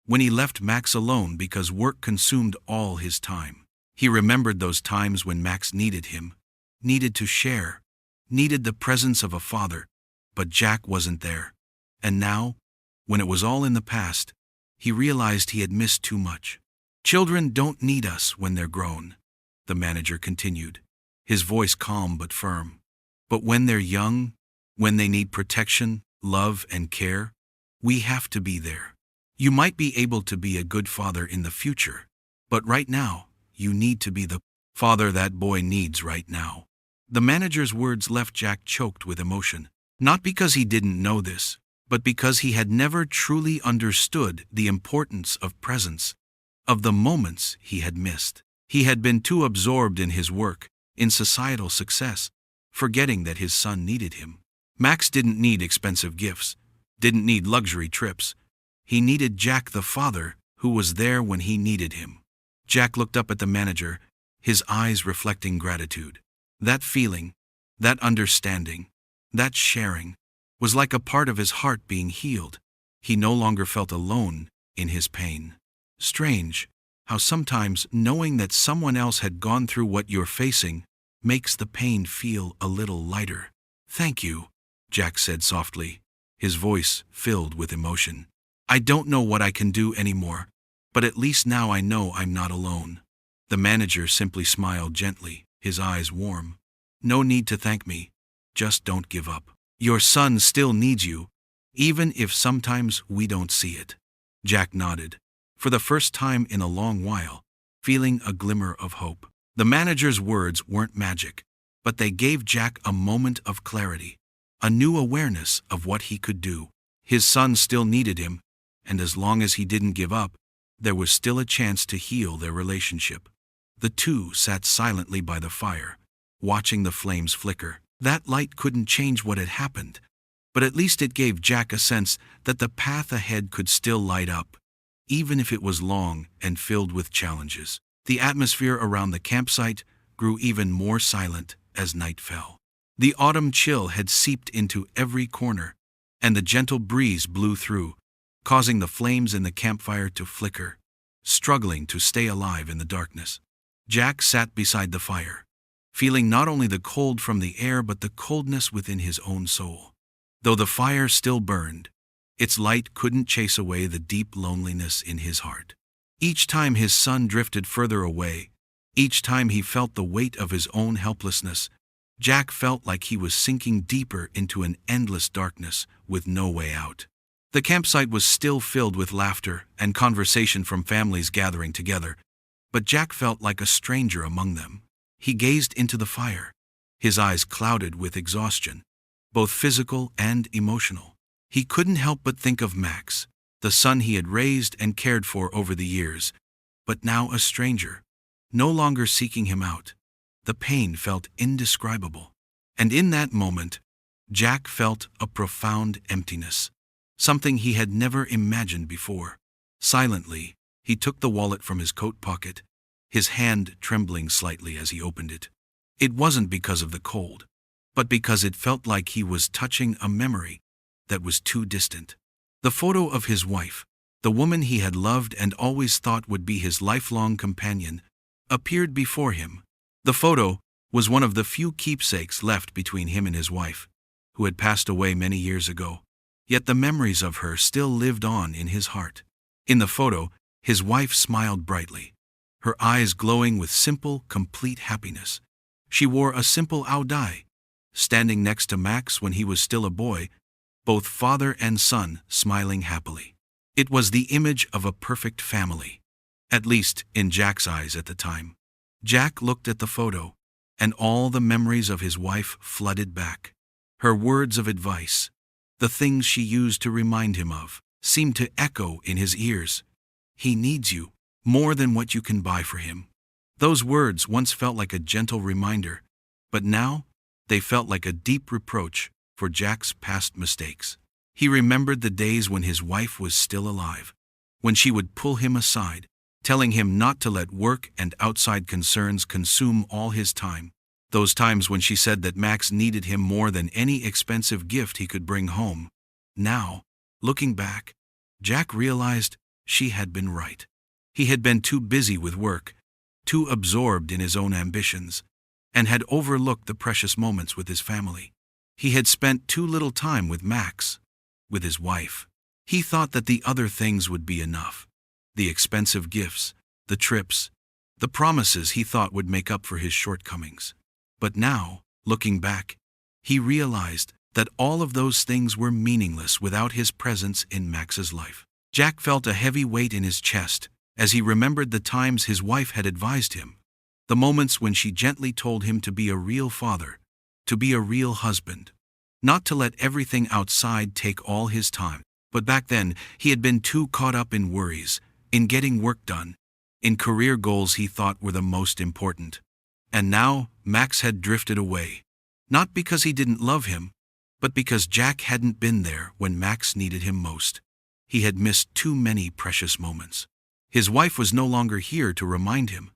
when he left Max alone because work consumed all his time. He remembered those times when Max needed him, needed to share, needed the presence of a father, but Jack wasn't there. And now, when it was all in the past, he realized he had missed too much. "Children don't need us when they're grown," the manager continued, his voice calm but firm. "But when they're young, when they need protection, love, and care, we have to be there. You might be able to be a good father in the future, but right now, you need to be the father that boy needs right now." The manager's words left Jack choked with emotion, not because he didn't know this, but because he had never truly understood the importance of presence, of the moments he had missed. He had been too absorbed in his work, in societal success, forgetting that his son needed him. Max didn't need expensive gifts, didn't need luxury trips. He needed Jack the father who was there when he needed him. Jack looked up at the manager, his eyes reflecting gratitude. That feeling, that understanding, that sharing, was like a part of his heart being healed. He no longer felt alone in his pain. Strange how sometimes knowing that someone else had gone through what you're facing makes the pain feel a little lighter. "Thank you," Jack said softly, his voice filled with emotion. "I don't know what I can do anymore, but at least now I know I'm not alone." The manager simply smiled gently, his eyes warm. "No need to thank me. Just don't give up. Your son still needs you, even if sometimes we don't see it." Jack nodded, for the first time in a long while, feeling a glimmer of hope. The manager's words weren't magic, but they gave Jack a moment of clarity, a new awareness of what he could do. His son still needed him, and as long as he didn't give up, there was still a chance to heal their relationship. The two sat silently by the fire, watching the flames flicker. That light couldn't change what had happened, but at least it gave Jack a sense that the path ahead could still light up, even if it was long and filled with challenges. The atmosphere around the campsite grew even more silent as night fell. The autumn chill had seeped into every corner, and the gentle breeze blew through, causing the flames in the campfire to flicker, struggling to stay alive in the darkness. Jack sat beside the fire, feeling not only the cold from the air but the coldness within his own soul. Though the fire still burned, its light couldn't chase away the deep loneliness in his heart. Each time his son drifted further away, each time he felt the weight of his own helplessness, Jack felt like he was sinking deeper into an endless darkness with no way out. The campsite was still filled with laughter and conversation from families gathering together, but Jack felt like a stranger among them. He gazed into the fire, his eyes clouded with exhaustion, both physical and emotional. He couldn't help but think of Max, the son he had raised and cared for over the years, but now a stranger, no longer seeking him out. The pain felt indescribable. And in that moment, Jack felt a profound emptiness, something he had never imagined before. Silently, he took the wallet from his coat pocket, his hand trembling slightly as he opened it. It wasn't because of the cold, but because it felt like he was touching a memory that was too distant. The photo of his wife, The woman he had loved and always thought would be his lifelong companion, appeared before him. The photo was one of the few keepsakes left between him and his wife, who had passed away many years ago. Yet the memories of her still lived on in his heart. In the photo, his wife smiled brightly, her eyes glowing with simple, complete happiness. She wore a simple audai, standing next to Max when he was still a boy, both father and son smiling happily. It was the image of a perfect family, at least in Jack's eyes at the time. Jack looked at the photo, and all the memories of his wife flooded back. Her words of advice, the things she used to remind him of, seemed to echo in his ears. He needs you more than what you can buy for him. Those words once felt like a gentle reminder, but now they felt like a deep reproach for Jack's past mistakes. He remembered the days when his wife was still alive, when she would pull him aside, telling him not to let work and outside concerns consume all his time. Those times when she said that Max needed him more than any expensive gift he could bring home. Now, looking back, Jack realized she had been right. He had been too busy with work, too absorbed in his own ambitions, and had overlooked the precious moments with his family. He had spent too little time with Max, with his wife. He thought that the other things would be enough. The expensive gifts, the trips, the promises he thought would make up for his shortcomings. But now, looking back, he realized that all of those things were meaningless without his presence in Max's life. Jack felt a heavy weight in his chest as he remembered the times his wife had advised him, the moments when she gently told him to be a real father, to be a real husband, not to let everything outside take all his time. But back then, he had been too caught up in worries, in getting work done, in career goals he thought were the most important. And now, Max had drifted away, not because he didn't love him, but because Jack hadn't been there when Max needed him most. He had missed too many precious moments. His wife was no longer here to remind him,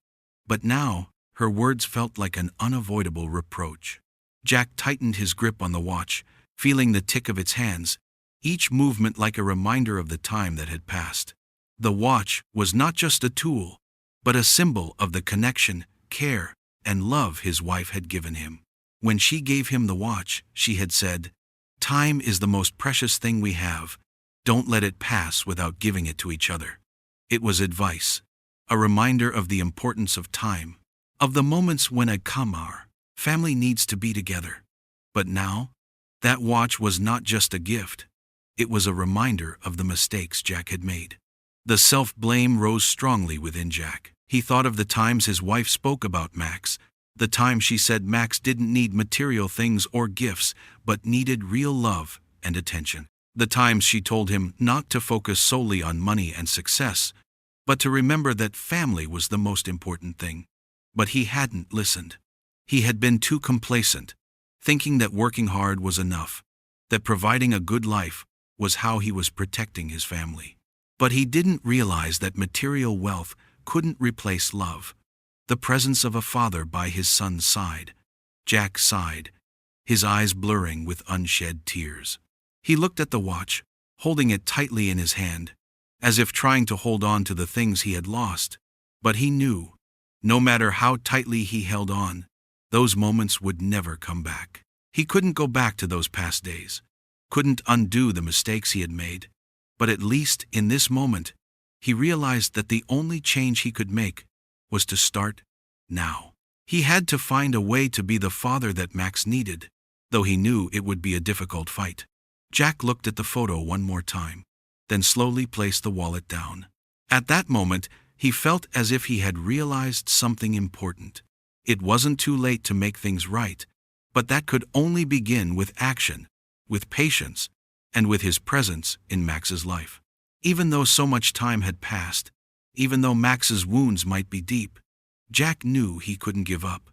but now, her words felt like an unavoidable reproach. Jack tightened his grip on the watch, feeling the tick of its hands, each movement like a reminder of the time that had passed. The watch was not just a tool, but a symbol of the connection, care, and love his wife had given him. When she gave him the watch, she had said, "Time is the most precious thing we have. Don't let it pass without giving it to each other." It was advice, a reminder of the importance of time, of the moments when our family needs to be together. But now, that watch was not just a gift. It was a reminder of the mistakes Jack had made. The self-blame rose strongly within Jack. He thought of the times his wife spoke about Max, the time she said Max didn't need material things or gifts, but needed real love and attention. The times she told him not to focus solely on money and success, but to remember that family was the most important thing. But he hadn't listened. He had been too complacent, thinking that working hard was enough, that providing a good life was how he was protecting his family. But he didn't realize that material wealth couldn't replace love, the presence of a father by his son's side. Jack sighed, his eyes blurring with unshed tears. He looked at the watch, holding it tightly in his hand, as if trying to hold on to the things he had lost. But he knew, no matter how tightly he held on, those moments would never come back. He couldn't go back to those past days, couldn't undo the mistakes he had made. But at least in this moment, he realized that the only change he could make was to start now. He had to find a way to be the father that Max needed, though he knew it would be a difficult fight. Jack looked at the photo one more time, then slowly placed the wallet down. At that moment, he felt as if he had realized something important. It wasn't too late to make things right, but that could only begin with action, with patience, and with his presence in Max's life. Even though so much time had passed, even though Max's wounds might be deep, Jack knew he couldn't give up,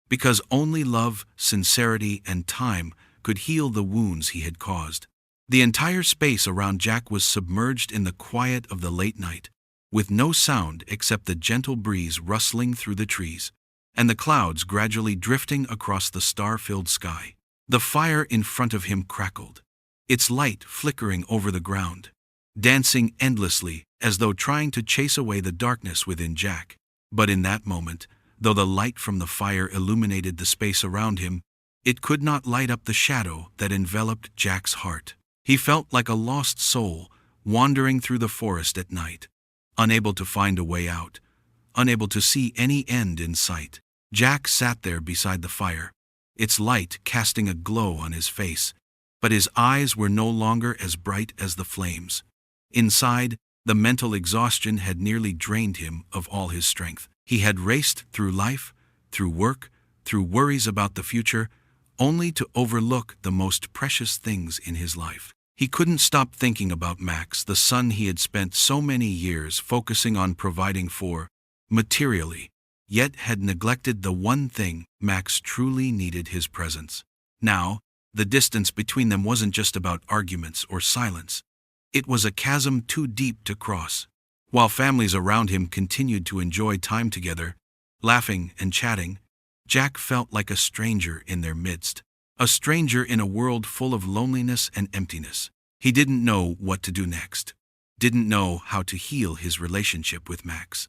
because only love, sincerity, and time could heal the wounds he had caused. The entire space around Jack was submerged in the quiet of the late night, with no sound except the gentle breeze rustling through the trees, and the clouds gradually drifting across the star-filled sky. The fire in front of him crackled, its light flickering over the ground. dancing endlessly as though trying to chase away the darkness within Jack. But in that moment, though the light from the fire illuminated the space around him, it could not light up the shadow that enveloped Jack's heart. He felt like a lost soul, wandering through the forest at night, unable to find a way out, unable to see any end in sight. Jack sat there beside the fire, its light casting a glow on his face, but his eyes were no longer as bright as the flames. Inside, the mental exhaustion had nearly drained him of all his strength. He had raced through life, through work, through worries about the future, only to overlook the most precious things in his life. He couldn't stop thinking about Max, the son he had spent so many years focusing on providing for, materially, yet had neglected the one thing Max truly needed: his presence. Now, the distance between them wasn't just about arguments or silence. It was a chasm too deep to cross. While families around him continued to enjoy time together, laughing and chatting, Jack felt like a stranger in their midst, a stranger in a world full of loneliness and emptiness. He didn't know what to do next, didn't know how to heal his relationship with Max.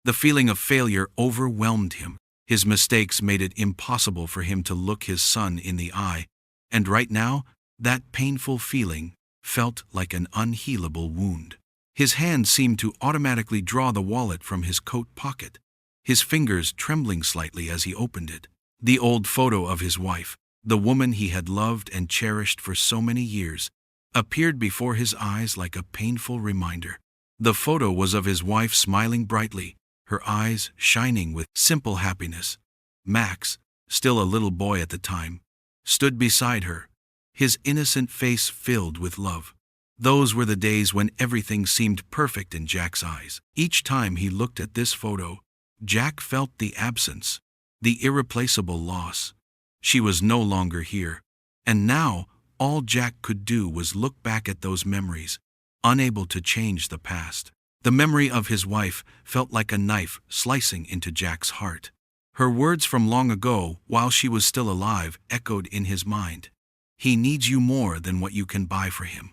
The feeling of failure overwhelmed him. His mistakes made it impossible for him to look his son in the eye, and right now, that painful feeling felt like an unhealable wound. His hand seemed to automatically draw the wallet from his coat pocket, his fingers trembling slightly as he opened it. The old photo of his wife, the woman he had loved and cherished for so many years, appeared before his eyes like a painful reminder. The photo was of his wife smiling brightly, her eyes shining with simple happiness. Max, still a little boy at the time, stood beside her, his innocent face filled with love. Those were the days when everything seemed perfect in Jack's eyes. Each time he looked at this photo, Jack felt the absence, the irreplaceable loss. She was no longer here, and now all Jack could do was look back at those memories, unable to change the past. The memory of his wife felt like a knife slicing into Jack's heart. Her words from long ago, while she was still alive, echoed in his mind. "He needs you more than what you can buy for him."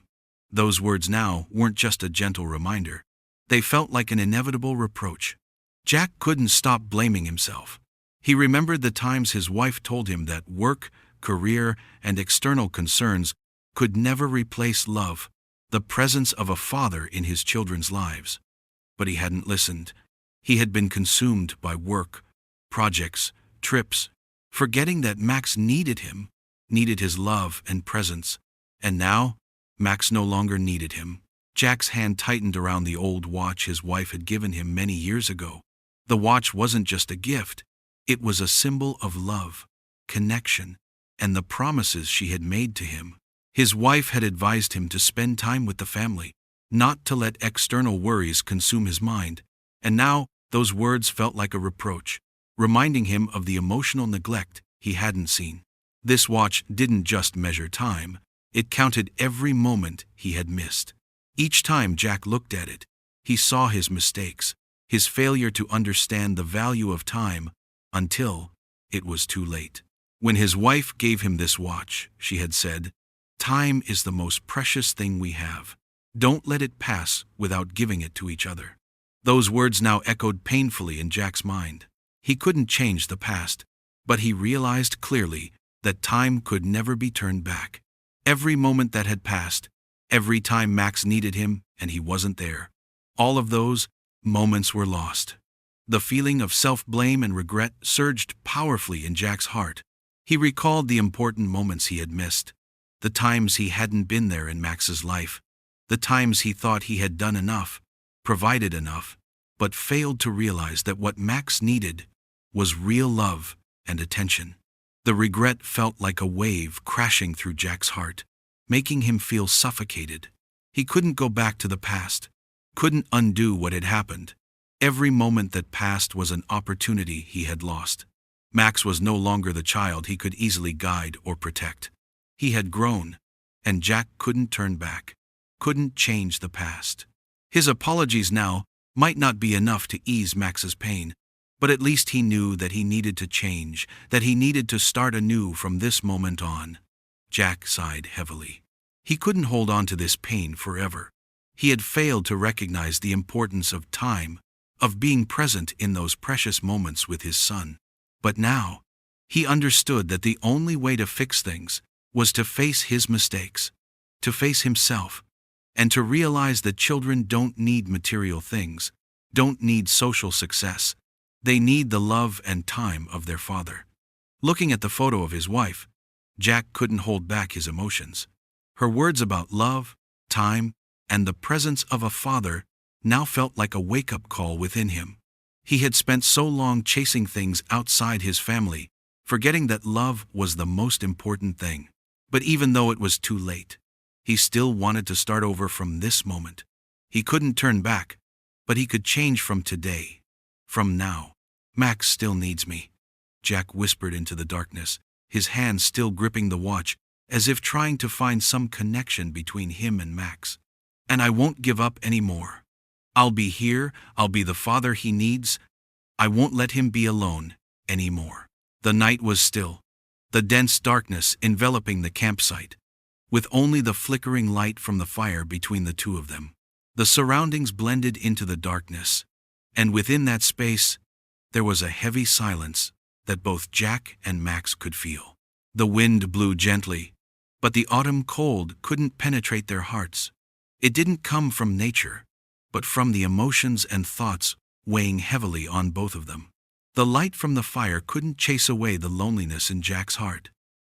Those words now weren't just a gentle reminder. They felt like an inevitable reproach. Jack couldn't stop blaming himself. He remembered the times his wife told him that work, career, and external concerns could never replace love, the presence of a father in his children's lives. But he hadn't listened. He had been consumed by work, projects, trips, forgetting that Max needed him, needed his love and presence. And now, Max no longer needed him. Jack's hand tightened around the old watch his wife had given him many years ago. The watch wasn't just a gift, it was a symbol of love, connection, and the promises she had made to him. His wife had advised him to spend time with the family, not to let external worries consume his mind, and now those words felt like a reproach, reminding him of the emotional neglect he hadn't seen. This watch didn't just measure time, it counted every moment he had missed. Each time Jack looked at it, he saw his mistakes, his failure to understand the value of time, until it was too late. When his wife gave him this watch, she had said, "Time is the most precious thing we have. Don't let it pass without giving it to each other." Those words now echoed painfully in Jack's mind. He couldn't change the past, but he realized clearly that time could never be turned back. Every moment that had passed, every time Max needed him and he wasn't there, all of those moments were lost. The feeling of self-blame and regret surged powerfully in Jack's heart. He recalled the important moments he had missed, the times he hadn't been there in Max's life, the times he thought he had done enough, provided enough, but failed to realize that what Max needed was real love and attention. The regret felt like a wave crashing through Jack's heart, making him feel suffocated. He couldn't go back to the past, couldn't undo what had happened. Every moment that passed was an opportunity he had lost. Max was no longer the child he could easily guide or protect. He had grown, and Jack couldn't turn back, couldn't change the past. His apologies now might not be enough to ease Max's pain, but at least he knew that he needed to change, that he needed to start anew from this moment on. Jack sighed heavily. He couldn't hold on to this pain forever. He had failed to recognize the importance of time, of being present in those precious moments with his son. But now, he understood that the only way to fix things was to face his mistakes, to face himself, and to realize that children don't need material things, don't need social success. They need the love and time of their father. Looking at the photo of his wife, Jack couldn't hold back his emotions. Her words about love, time, and the presence of a father now felt like a wake-up call within him. He had spent so long chasing things outside his family, forgetting that love was the most important thing. But even though it was too late, he still wanted to start over from this moment. He couldn't turn back, but he could change from today, from now. Max still needs me, Jack whispered into the darkness, his hand still gripping the watch, as if trying to find some connection between him and Max. And I won't give up anymore. I'll be here, I'll be the father he needs. I won't let him be alone anymore. The night was still, the dense darkness enveloping the campsite, with only the flickering light from the fire between the two of them. The surroundings blended into the darkness, and within that space, there was a heavy silence that both Jack and Max could feel. The wind blew gently, but the autumn cold couldn't penetrate their hearts. It didn't come from nature, but from the emotions and thoughts weighing heavily on both of them. The light from the fire couldn't chase away the loneliness in Jack's heart.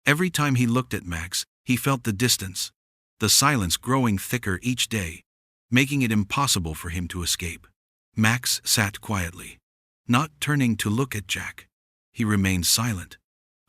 Every time he looked at Max, he felt the distance, the silence growing thicker each day, making it impossible for him to escape. Max sat quietly, not turning to look at Jack. He remained silent,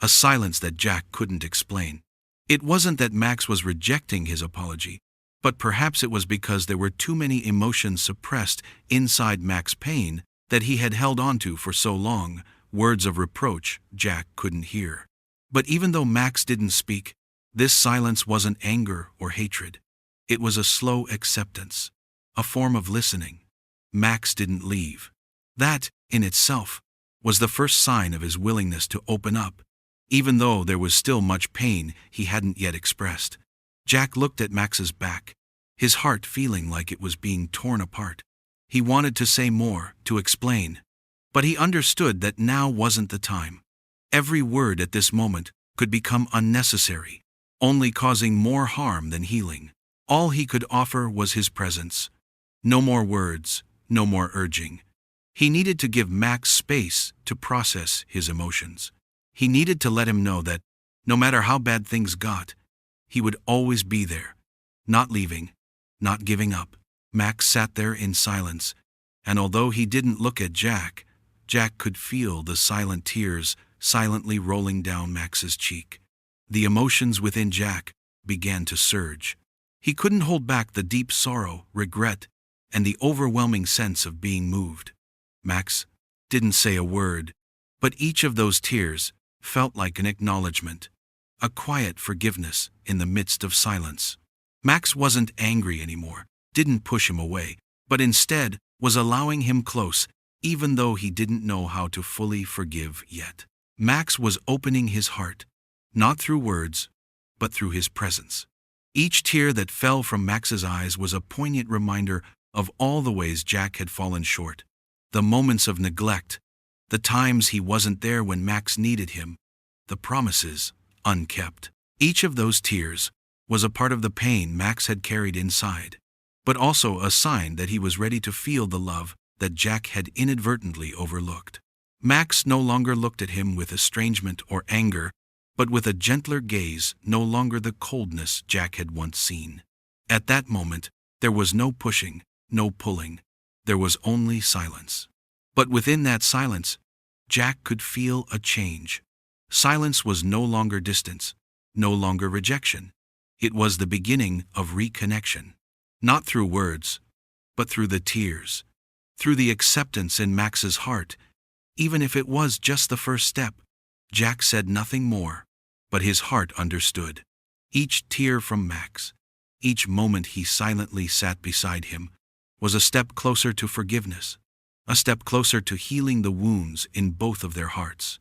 a silence that Jack couldn't explain. It wasn't that Max was rejecting his apology, but perhaps it was because there were too many emotions suppressed inside Max's pain that he had held onto for so long. Words of reproach Jack couldn't hear. But even though Max didn't speak, this silence wasn't anger or hatred. It was a slow acceptance, a form of listening. Max didn't leave. That, in itself, was the first sign of his willingness to open up, even though there was still much pain he hadn't yet expressed. Jack looked at Max's back, his heart feeling like it was being torn apart. He wanted to say more, to explain, but he understood that now wasn't the time. Every word at this moment could become unnecessary, only causing more harm than healing. All he could offer was his presence. No more words, no more urging. He needed to give Max space to process his emotions. He needed to let him know that, no matter how bad things got, he would always be there, not leaving, not giving up. Max sat there in silence, and although he didn't look at Jack, Jack could feel the silent tears silently rolling down Max's cheek. The emotions within Jack began to surge. He couldn't hold back the deep sorrow, regret, and the overwhelming sense of being moved. Max didn't say a word, but each of those tears felt like an acknowledgement, a quiet forgiveness in the midst of silence. Max wasn't angry anymore, didn't push him away, but instead was allowing him close, even though he didn't know how to fully forgive yet. Max was opening his heart, not through words, but through his presence. Each tear that fell from Max's eyes was a poignant reminder of all the ways Jack had fallen short. The moments of neglect, the times he wasn't there when Max needed him, the promises unkept. Each of those tears was a part of the pain Max had carried inside, but also a sign that he was ready to feel the love that Jack had inadvertently overlooked. Max no longer looked at him with estrangement or anger, but with a gentler gaze, no longer the coldness Jack had once seen. At that moment, there was no pushing, no pulling. There was only silence. But within that silence, Jack could feel a change. Silence was no longer distance, no longer rejection. It was the beginning of reconnection. Not through words, but through the tears, through the acceptance in Max's heart. Even if it was just the first step, Jack said nothing more, but his heart understood. Each tear from Max, each moment he silently sat beside him, was a step closer to forgiveness, a step closer to healing the wounds in both of their hearts.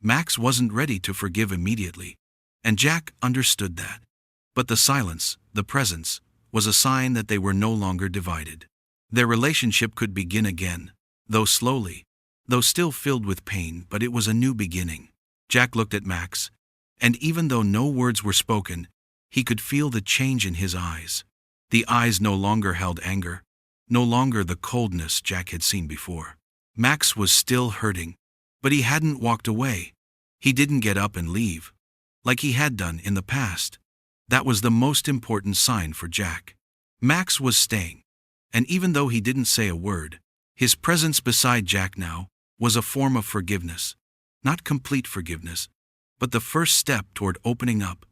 Max wasn't ready to forgive immediately, and Jack understood that. But the silence, the presence, was a sign that they were no longer divided. Their relationship could begin again, though slowly, though still filled with pain, but it was a new beginning. Jack looked at Max, and even though no words were spoken, he could feel the change in his eyes. The eyes no longer held anger, no longer the coldness Jack had seen before. Max was still hurting, but he hadn't walked away. He didn't get up and leave, like he had done in the past. That was the most important sign for Jack. Max was staying, and even though he didn't say a word, his presence beside Jack now was a form of forgiveness. Not complete forgiveness, but the first step toward opening up,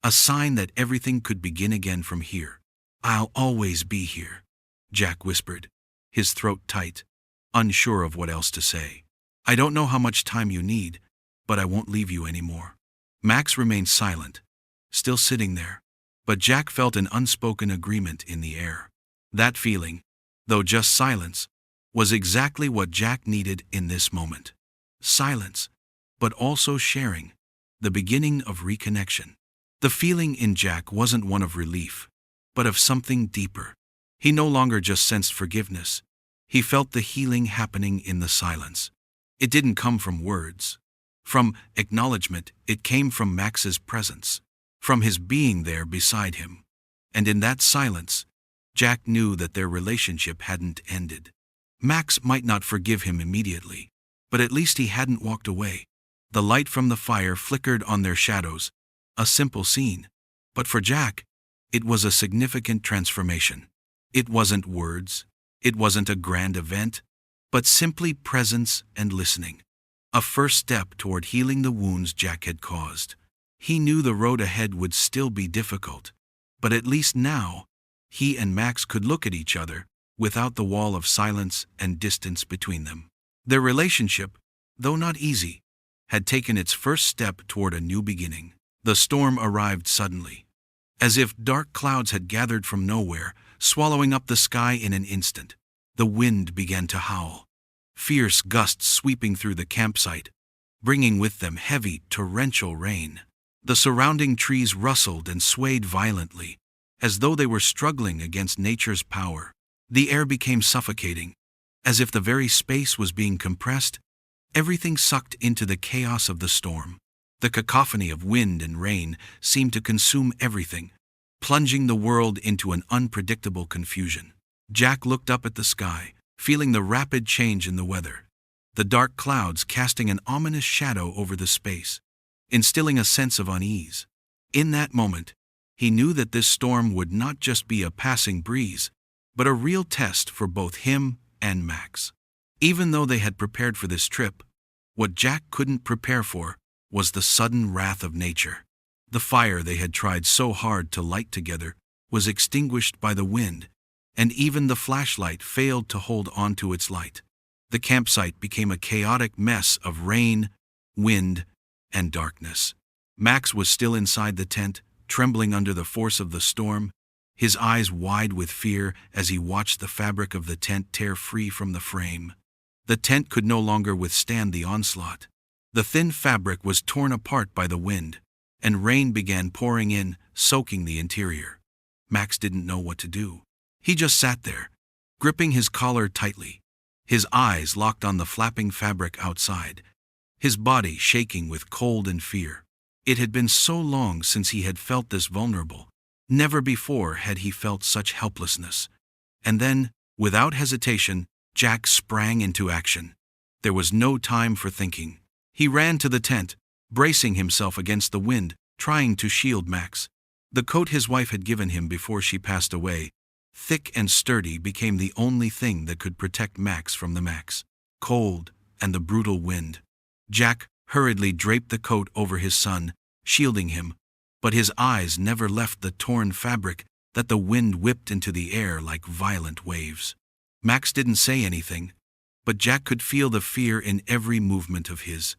a sign that everything could begin again from here. "I'll always be here," Jack whispered, his throat tight, unsure of what else to say. "I don't know how much time you need, but I won't leave you anymore." Max remained silent, still sitting there, but Jack felt an unspoken agreement in the air. That feeling, though just silence, was exactly what Jack needed in this moment. Silence, but also sharing, the beginning of reconnection. The feeling in Jack wasn't one of relief, but of something deeper. He no longer just sensed forgiveness. He felt the healing happening in the silence. It didn't come from words, from acknowledgement. It came from Max's presence, from his being there beside him. And in that silence, Jack knew that their relationship hadn't ended. Max might not forgive him immediately, but at least he hadn't walked away. The light from the fire flickered on their shadows, a simple scene. But for Jack, it was a significant transformation. It wasn't words, it wasn't a grand event, but simply presence and listening. A first step toward healing the wounds Jack had caused. He knew the road ahead would still be difficult, but at least now, he and Max could look at each other without the wall of silence and distance between them. Their relationship, though not easy, had taken its first step toward a new beginning. The storm arrived suddenly, as if dark clouds had gathered from nowhere, swallowing up the sky in an instant. The wind began to howl, fierce gusts sweeping through the campsite, bringing with them heavy, torrential rain. The surrounding trees rustled and swayed violently, as though they were struggling against nature's power. The air became suffocating, as if the very space was being compressed. Everything sucked into the chaos of the storm. The cacophony of wind and rain seemed to consume everything, plunging the world into an unpredictable confusion. Jack looked up at the sky, feeling the rapid change in the weather, the dark clouds casting an ominous shadow over the space, instilling a sense of unease. In that moment, he knew that this storm would not just be a passing breeze, but a real test for both him and Max. Even though they had prepared for this trip, what Jack couldn't prepare for was the sudden wrath of nature. The fire they had tried so hard to light together was extinguished by the wind, and even the flashlight failed to hold on to its light. The campsite became a chaotic mess of rain, wind, and darkness. Max was still inside the tent, trembling under the force of the storm, his eyes wide with fear as he watched the fabric of the tent tear free from the frame. The tent could no longer withstand the onslaught. The thin fabric was torn apart by the wind, and rain began pouring in, soaking the interior. Max didn't know what to do. He just sat there, gripping his collar tightly, his eyes locked on the flapping fabric outside, his body shaking with cold and fear. It had been so long since he had felt this vulnerable. Never before had he felt such helplessness. And then, without hesitation, Jack sprang into action. There was no time for thinking. He ran to the tent, bracing himself against the wind, trying to shield Max. The coat his wife had given him before she passed away, thick and sturdy, became the only thing that could protect Max from the cold and the brutal wind. Jack hurriedly draped the coat over his son, shielding him, but his eyes never left the torn fabric that the wind whipped into the air like violent waves. Max didn't say anything, but Jack could feel the fear in every movement of his.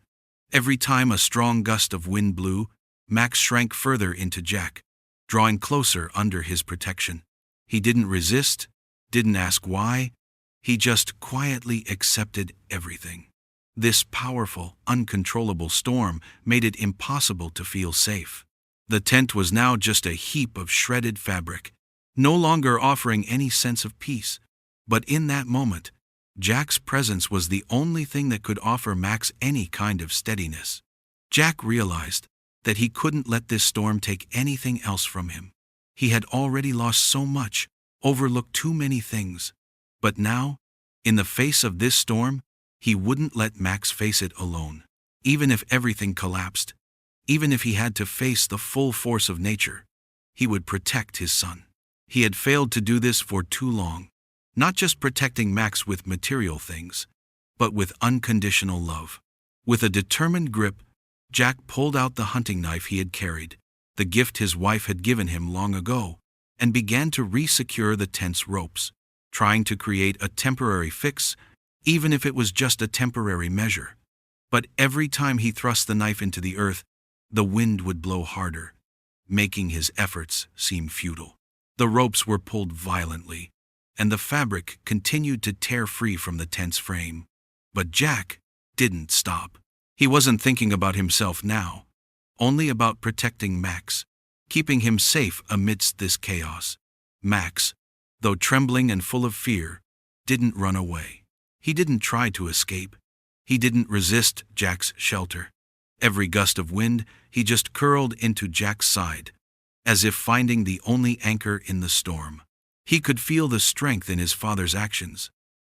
Every time a strong gust of wind blew, Max shrank further into Jack, drawing closer under his protection. He didn't resist, didn't ask why, he just quietly accepted everything. This powerful, uncontrollable storm made it impossible to feel safe. The tent was now just a heap of shredded fabric, no longer offering any sense of peace. But in that moment, Jack's presence was the only thing that could offer Max any kind of steadiness. Jack realized that he couldn't let this storm take anything else from him. He had already lost so much, overlooked too many things. But now, in the face of this storm, he wouldn't let Max face it alone. Even if everything collapsed, even if he had to face the full force of nature, he would protect his son. He had failed to do this for too long, not just protecting Max with material things, but with unconditional love. With a determined grip, Jack pulled out the hunting knife he had carried, the gift his wife had given him long ago, and began to re-secure the tense ropes, trying to create a temporary fix, even if it was just a temporary measure. But every time he thrust the knife into the earth, the wind would blow harder, making his efforts seem futile. The ropes were pulled violently, and the fabric continued to tear free from the tense frame. But Jack didn't stop. He wasn't thinking about himself now, only about protecting Max, keeping him safe amidst this chaos. Max, though trembling and full of fear, didn't run away. He didn't try to escape. He didn't resist Jack's shelter. Every gust of wind, he just curled into Jack's side, as if finding the only anchor in the storm. He could feel the strength in his father's actions,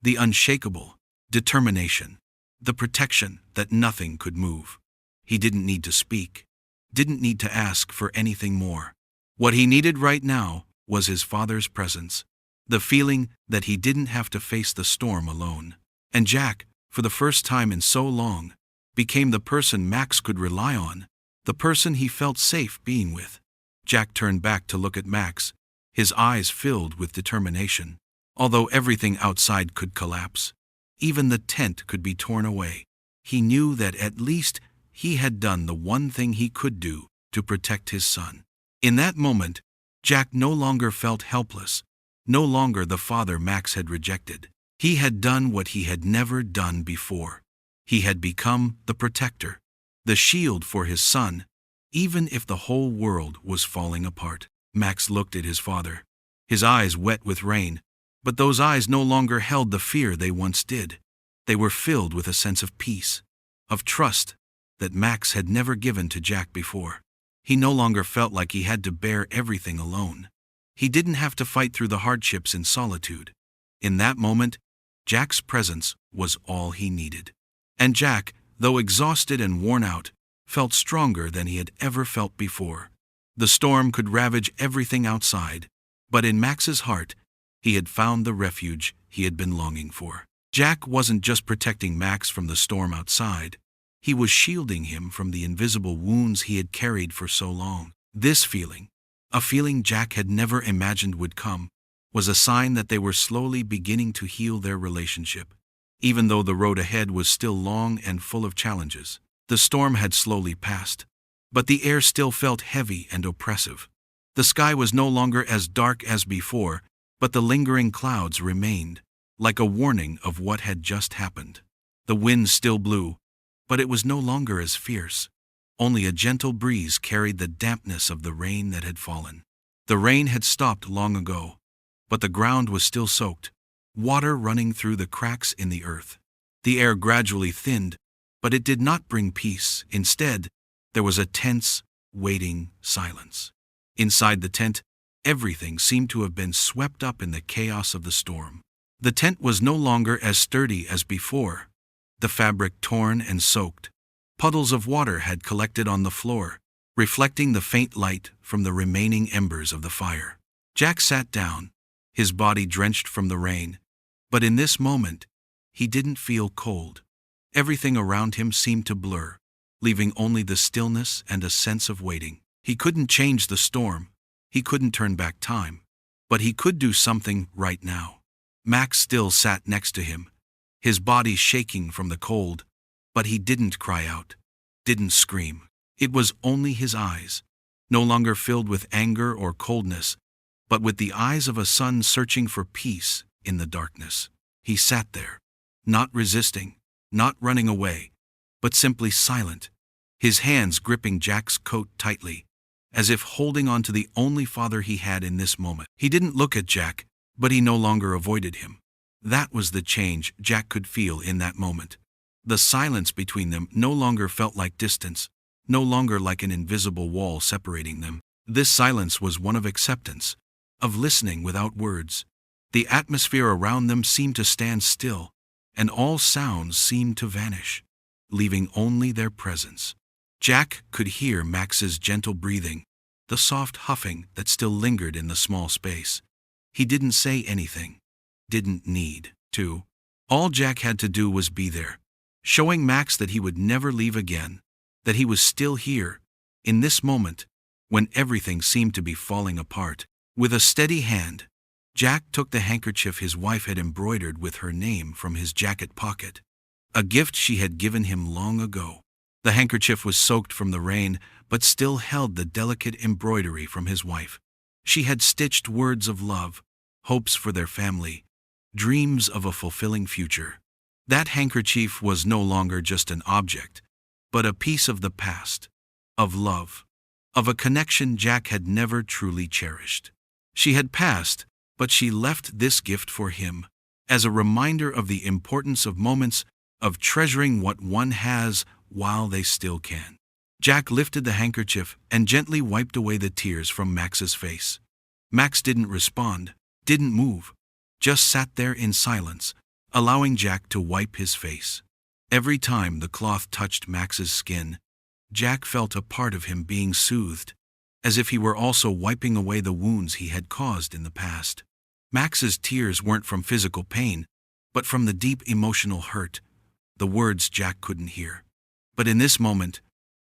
the unshakable determination, the protection that nothing could move. He didn't need to speak, didn't need to ask for anything more. What he needed right now was his father's presence, the feeling that he didn't have to face the storm alone. And Jack, for the first time in so long, became the person Max could rely on, the person he felt safe being with. Jack turned back to look at Max, his eyes filled with determination. Although everything outside could collapse, even the tent could be torn away, he knew that at least he had done the one thing he could do to protect his son. In that moment, Jack no longer felt helpless, no longer the father Max had rejected. He had done what he had never done before. He had become the protector, the shield for his son, even if the whole world was falling apart. Max looked at his father, his eyes wet with rain, but those eyes no longer held the fear they once did. They were filled with a sense of peace, of trust that Max had never given to Jack before. He no longer felt like he had to bear everything alone. He didn't have to fight through the hardships in solitude. In that moment, Jack's presence was all he needed. And Jack, though exhausted and worn out, felt stronger than he had ever felt before. The storm could ravage everything outside, but in Max's heart, he had found the refuge he had been longing for. Jack wasn't just protecting Max from the storm outside, he was shielding him from the invisible wounds he had carried for so long. This feeling, a feeling Jack had never imagined would come, was a sign that they were slowly beginning to heal their relationship. Even though the road ahead was still long and full of challenges, the storm had slowly passed, but the air still felt heavy and oppressive. The sky was no longer as dark as before, but the lingering clouds remained, like a warning of what had just happened. The wind still blew, but it was no longer as fierce. Only a gentle breeze carried the dampness of the rain that had fallen. The rain had stopped long ago, but the ground was still soaked, water running through the cracks in the earth. The air gradually thinned, but it did not bring peace. Instead, there was a tense, waiting silence. Inside the tent, everything seemed to have been swept up in the chaos of the storm. The tent was no longer as sturdy as before, the fabric torn and soaked. Puddles of water had collected on the floor, reflecting the faint light from the remaining embers of the fire. Jack sat down, his body drenched from the rain, but in this moment, he didn't feel cold. Everything around him seemed to blur, leaving only the stillness and a sense of waiting. He couldn't change the storm, he couldn't turn back time, but he could do something right now. Max still sat next to him, his body shaking from the cold, but he didn't cry out, didn't scream. It was only his eyes, no longer filled with anger or coldness, but with the eyes of a son searching for peace in the darkness. He sat there, not resisting, not running away, but simply silent, his hands gripping Jack's coat tightly, as if holding on to the only father he had in this moment. He didn't look at Jack, but he no longer avoided him. That was the change Jack could feel in that moment. The silence between them no longer felt like distance, no longer like an invisible wall separating them. This silence was one of acceptance, of listening without words. The atmosphere around them seemed to stand still, and all sounds seemed to vanish, leaving only their presence. Jack could hear Max's gentle breathing, the soft huffing that still lingered in the small space. He didn't say anything, didn't need to. All Jack had to do was be there, showing Max that he would never leave again, that he was still here, in this moment, when everything seemed to be falling apart. With a steady hand, Jack took the handkerchief his wife had embroidered with her name from his jacket pocket, a gift she had given him long ago. The handkerchief was soaked from the rain, but still held the delicate embroidery from his wife. She had stitched words of love, hopes for their family, dreams of a fulfilling future. That handkerchief was no longer just an object, but a piece of the past, of love, of a connection Jack had never truly cherished. She had passed, but she left this gift for him, as a reminder of the importance of moments, of treasuring what one has while they still can. Jack lifted the handkerchief and gently wiped away the tears from Max's face. Max didn't respond, didn't move, just sat there in silence, allowing Jack to wipe his face. Every time the cloth touched Max's skin, Jack felt a part of him being soothed, as if he were also wiping away the wounds he had caused in the past. Max's tears weren't from physical pain, but from the deep emotional hurt, the words Jack couldn't hear. But in this moment,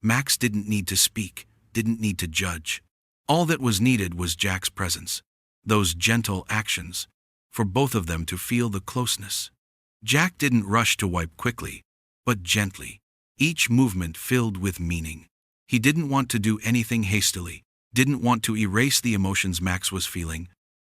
Max didn't need to speak, didn't need to judge. All that was needed was Jack's presence, those gentle actions, for both of them to feel the closeness. Jack didn't rush to wipe quickly, but gently, each movement filled with meaning. He didn't want to do anything hastily, didn't want to erase the emotions Max was feeling,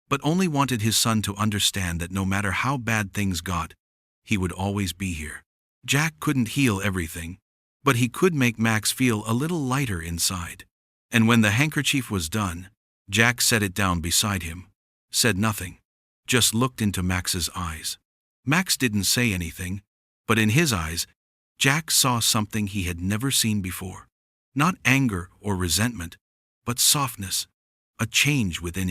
but only wanted his son to understand that no matter how bad things got, he would always be here. Jack couldn't heal everything, but he could make Max feel a little lighter inside. And when the handkerchief was done, Jack set it down beside him, said nothing, just looked into Max's eyes. Max didn't say anything, but in his eyes, Jack saw something he had never seen before. Not anger or resentment, but softness, a change within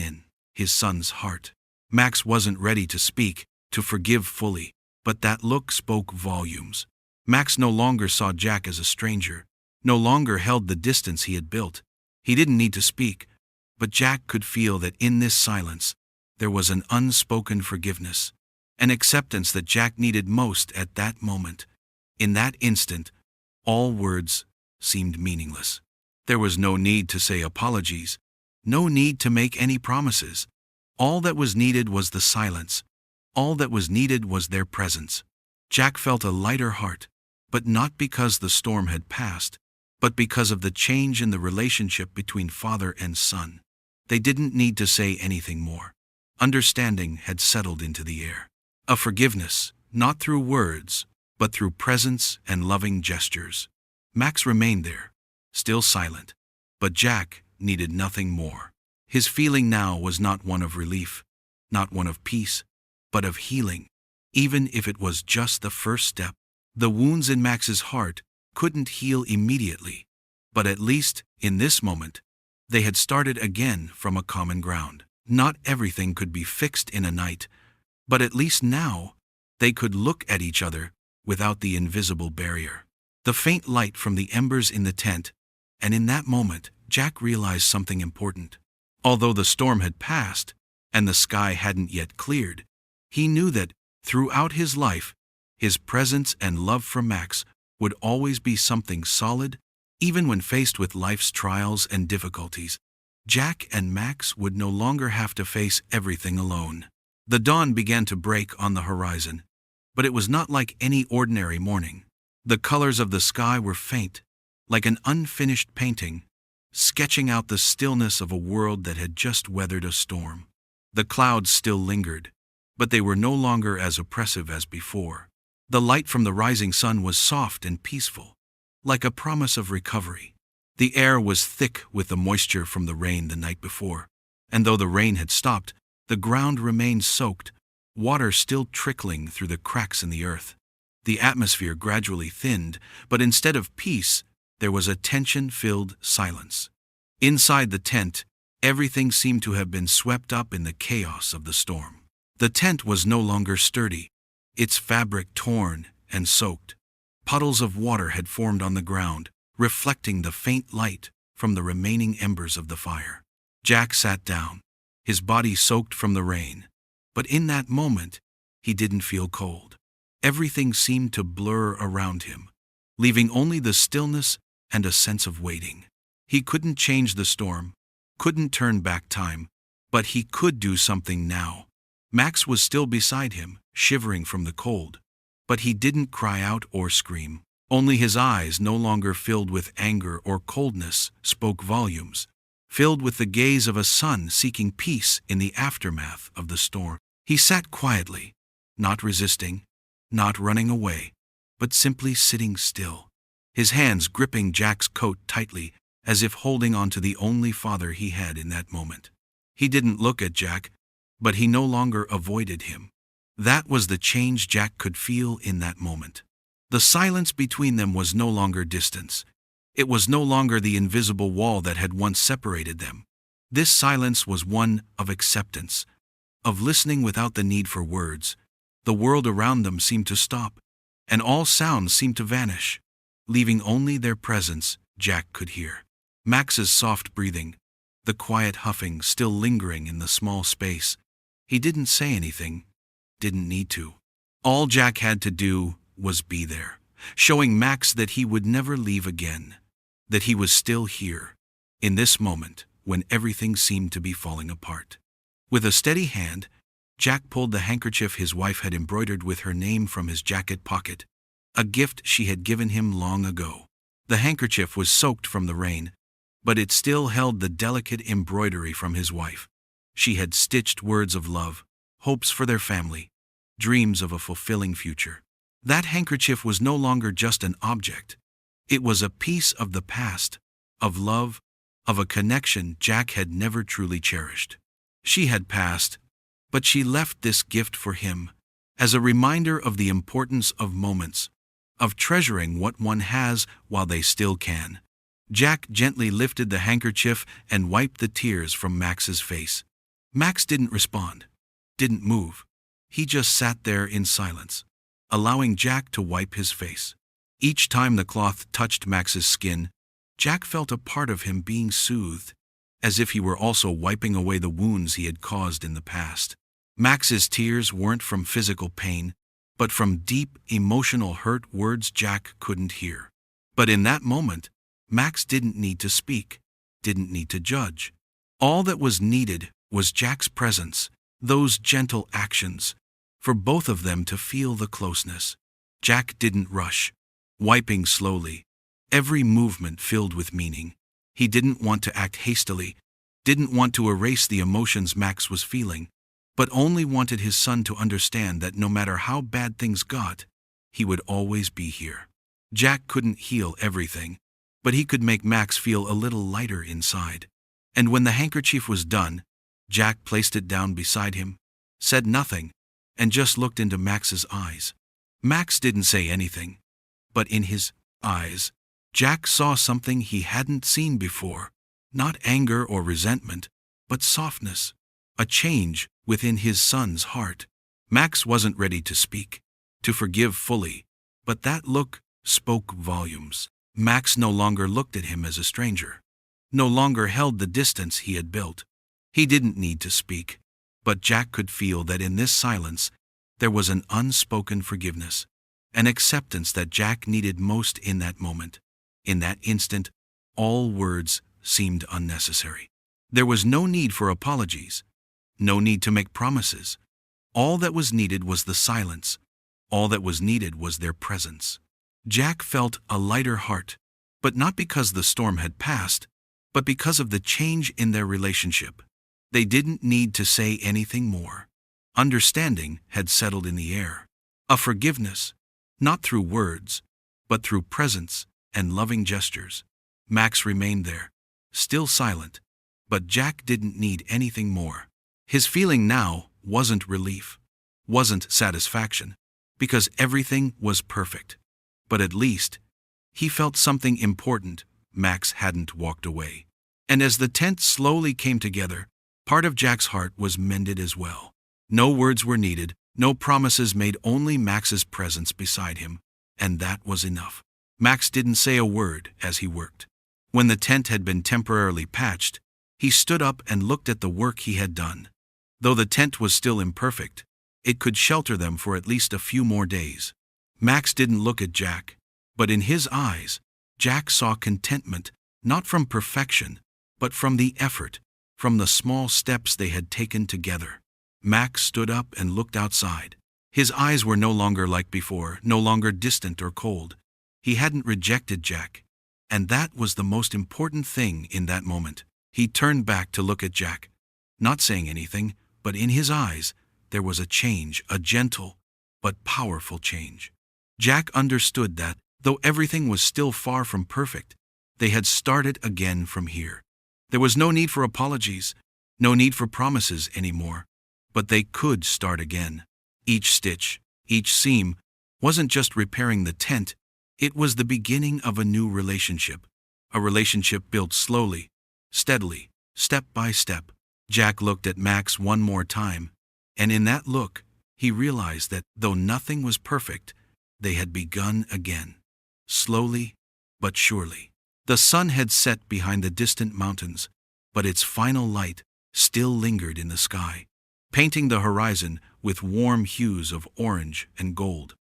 his son's heart. Max wasn't ready to speak, to forgive fully, but that look spoke volumes. Max no longer saw Jack as a stranger, no longer held the distance he had built. He didn't need to speak, but Jack could feel that in this silence, there was an unspoken forgiveness, an acceptance that Jack needed most at that moment. In that instant, all words seemed meaningless. There was no need to say apologies, no need to make any promises. All that was needed was the silence. All that was needed was their presence. Jack felt a lighter heart, but not because the storm had passed, but because of the change in the relationship between father and son. They didn't need to say anything more. Understanding had settled into the air. A forgiveness, not through words, but through presence and loving gestures. Max remained there, still silent, but Jack needed nothing more. His feeling now was not one of relief, not one of peace, but of healing, even if it was just the first step. The wounds in Max's heart couldn't heal immediately, but at least, in this moment, they had started again from a common ground. Not everything could be fixed in a night, but at least now, they could look at each other without the invisible barrier. The faint light from the embers in the tent, and in that moment, Jack realized something important. Although the storm had passed, and the sky hadn't yet cleared, he knew that, throughout his life, his presence and love for Max would always be something solid, even when faced with life's trials and difficulties. Jack and Max would no longer have to face everything alone. The dawn began to break on the horizon, but it was not like any ordinary morning. The colors of the sky were faint, like an unfinished painting, sketching out the stillness of a world that had just weathered a storm. The clouds still lingered, but they were no longer as oppressive as before. The light from the rising sun was soft and peaceful, like a promise of recovery. The air was thick with the moisture from the rain the night before, and though the rain had stopped, the ground remained soaked, water still trickling through the cracks in the earth. The atmosphere gradually thinned, but instead of peace, there was a tension-filled silence. Inside the tent, everything seemed to have been swept up in the chaos of the storm. The tent was no longer sturdy, its fabric torn and soaked. Puddles of water had formed on the ground, reflecting the faint light from the remaining embers of the fire. Jack sat down, his body soaked from the rain. But in that moment, he didn't feel cold. Everything seemed to blur around him, leaving only the stillness and a sense of waiting. He couldn't change the storm, couldn't turn back time, but he could do something now. Max was still beside him, shivering from the cold, but he didn't cry out or scream. Only his eyes, no longer filled with anger or coldness, spoke volumes, filled with the gaze of a son seeking peace in the aftermath of the storm. He sat quietly, not resisting, not running away, but simply sitting still, his hands gripping Jack's coat tightly, as if holding on to the only father he had in that moment. He didn't look at Jack, but he no longer avoided him. That was the change Jack could feel in that moment. The silence between them was no longer distance. It was no longer the invisible wall that had once separated them. This silence was one of acceptance, of listening without the need for words. The world around them seemed to stop, and all sounds seemed to vanish, leaving only their presence Jack could hear. Max's soft breathing, the quiet huffing still lingering in the small space. He didn't say anything, didn't need to. All Jack had to do was be there, showing Max that he would never leave again, that he was still here, in this moment when everything seemed to be falling apart. With a steady hand, Jack pulled the handkerchief his wife had embroidered with her name from his jacket pocket, a gift she had given him long ago. The handkerchief was soaked from the rain, but it still held the delicate embroidery from his wife. She had stitched words of love, hopes for their family, dreams of a fulfilling future. That handkerchief was no longer just an object. It was a piece of the past, of love, of a connection Jack had never truly cherished. She had passed, but she left this gift for him, as a reminder of the importance of moments, of treasuring what one has while they still can. Jack gently lifted the handkerchief and wiped the tears from Max's face. Max didn't respond, didn't move. He just sat there in silence, allowing Jack to wipe his face. Each time the cloth touched Max's skin, Jack felt a part of him being soothed, as if he were also wiping away the wounds he had caused in the past. Max's tears weren't from physical pain, but from deep, emotional hurt words Jack couldn't hear. But in that moment, Max didn't need to speak, didn't need to judge. All that was needed was Jack's presence, those gentle actions, for both of them to feel the closeness. Jack didn't rush, wiping slowly, every movement filled with meaning. He didn't want to act hastily, didn't want to erase the emotions Max was feeling, but only wanted his son to understand that no matter how bad things got, he would always be here. Jack couldn't heal everything, but he could make Max feel a little lighter inside. And when the handkerchief was done, Jack placed it down beside him, said nothing, and just looked into Max's eyes. Max didn't say anything, but in his eyes, Jack saw something he hadn't seen before. Not anger or resentment, but softness, a change within his son's heart. Max wasn't ready to speak, to forgive fully, but that look spoke volumes. Max no longer looked at him as a stranger, no longer held the distance he had built. He didn't need to speak, but Jack could feel that in this silence there was an unspoken forgiveness, an acceptance that Jack needed most in that moment. In that instant, all words seemed unnecessary. There was no need for apologies, no need to make promises. All that was needed was the silence. All that was needed was their presence. Jack felt a lighter heart, but not because the storm had passed, but because of the change in their relationship. They didn't need to say anything more. Understanding had settled in the air. A forgiveness, not through words, but through presence and loving gestures. Max remained there, still silent, but Jack didn't need anything more. His feeling now wasn't relief, wasn't satisfaction, because everything was perfect. But at least, he felt something important. Max hadn't walked away. And as the tent slowly came together, part of Jack's heart was mended as well. No words were needed, no promises made, only Max's presence beside him, and that was enough. Max didn't say a word as he worked. When the tent had been temporarily patched, he stood up and looked at the work he had done. Though the tent was still imperfect, it could shelter them for at least a few more days. Max didn't look at Jack, but in his eyes, Jack saw contentment, not from perfection, but from the effort, from the small steps they had taken together. Max stood up and looked outside. His eyes were no longer like before, no longer distant or cold. He hadn't rejected Jack, and that was the most important thing in that moment. He turned back to look at Jack, not saying anything, but in his eyes there was a change, a gentle but powerful change. Jack understood that, though everything was still far from perfect, they had started again from here. There was no need for apologies, no need for promises anymore, but they could start again. Each stitch, each seam, wasn't just repairing the tent, it was the beginning of a new relationship. A relationship built slowly, steadily, step by step. Jack looked at Max one more time, and in that look, he realized that, though nothing was perfect, they had begun again. Slowly, but surely. The sun had set behind the distant mountains, but its final light still lingered in the sky, painting the horizon with warm hues of orange and gold.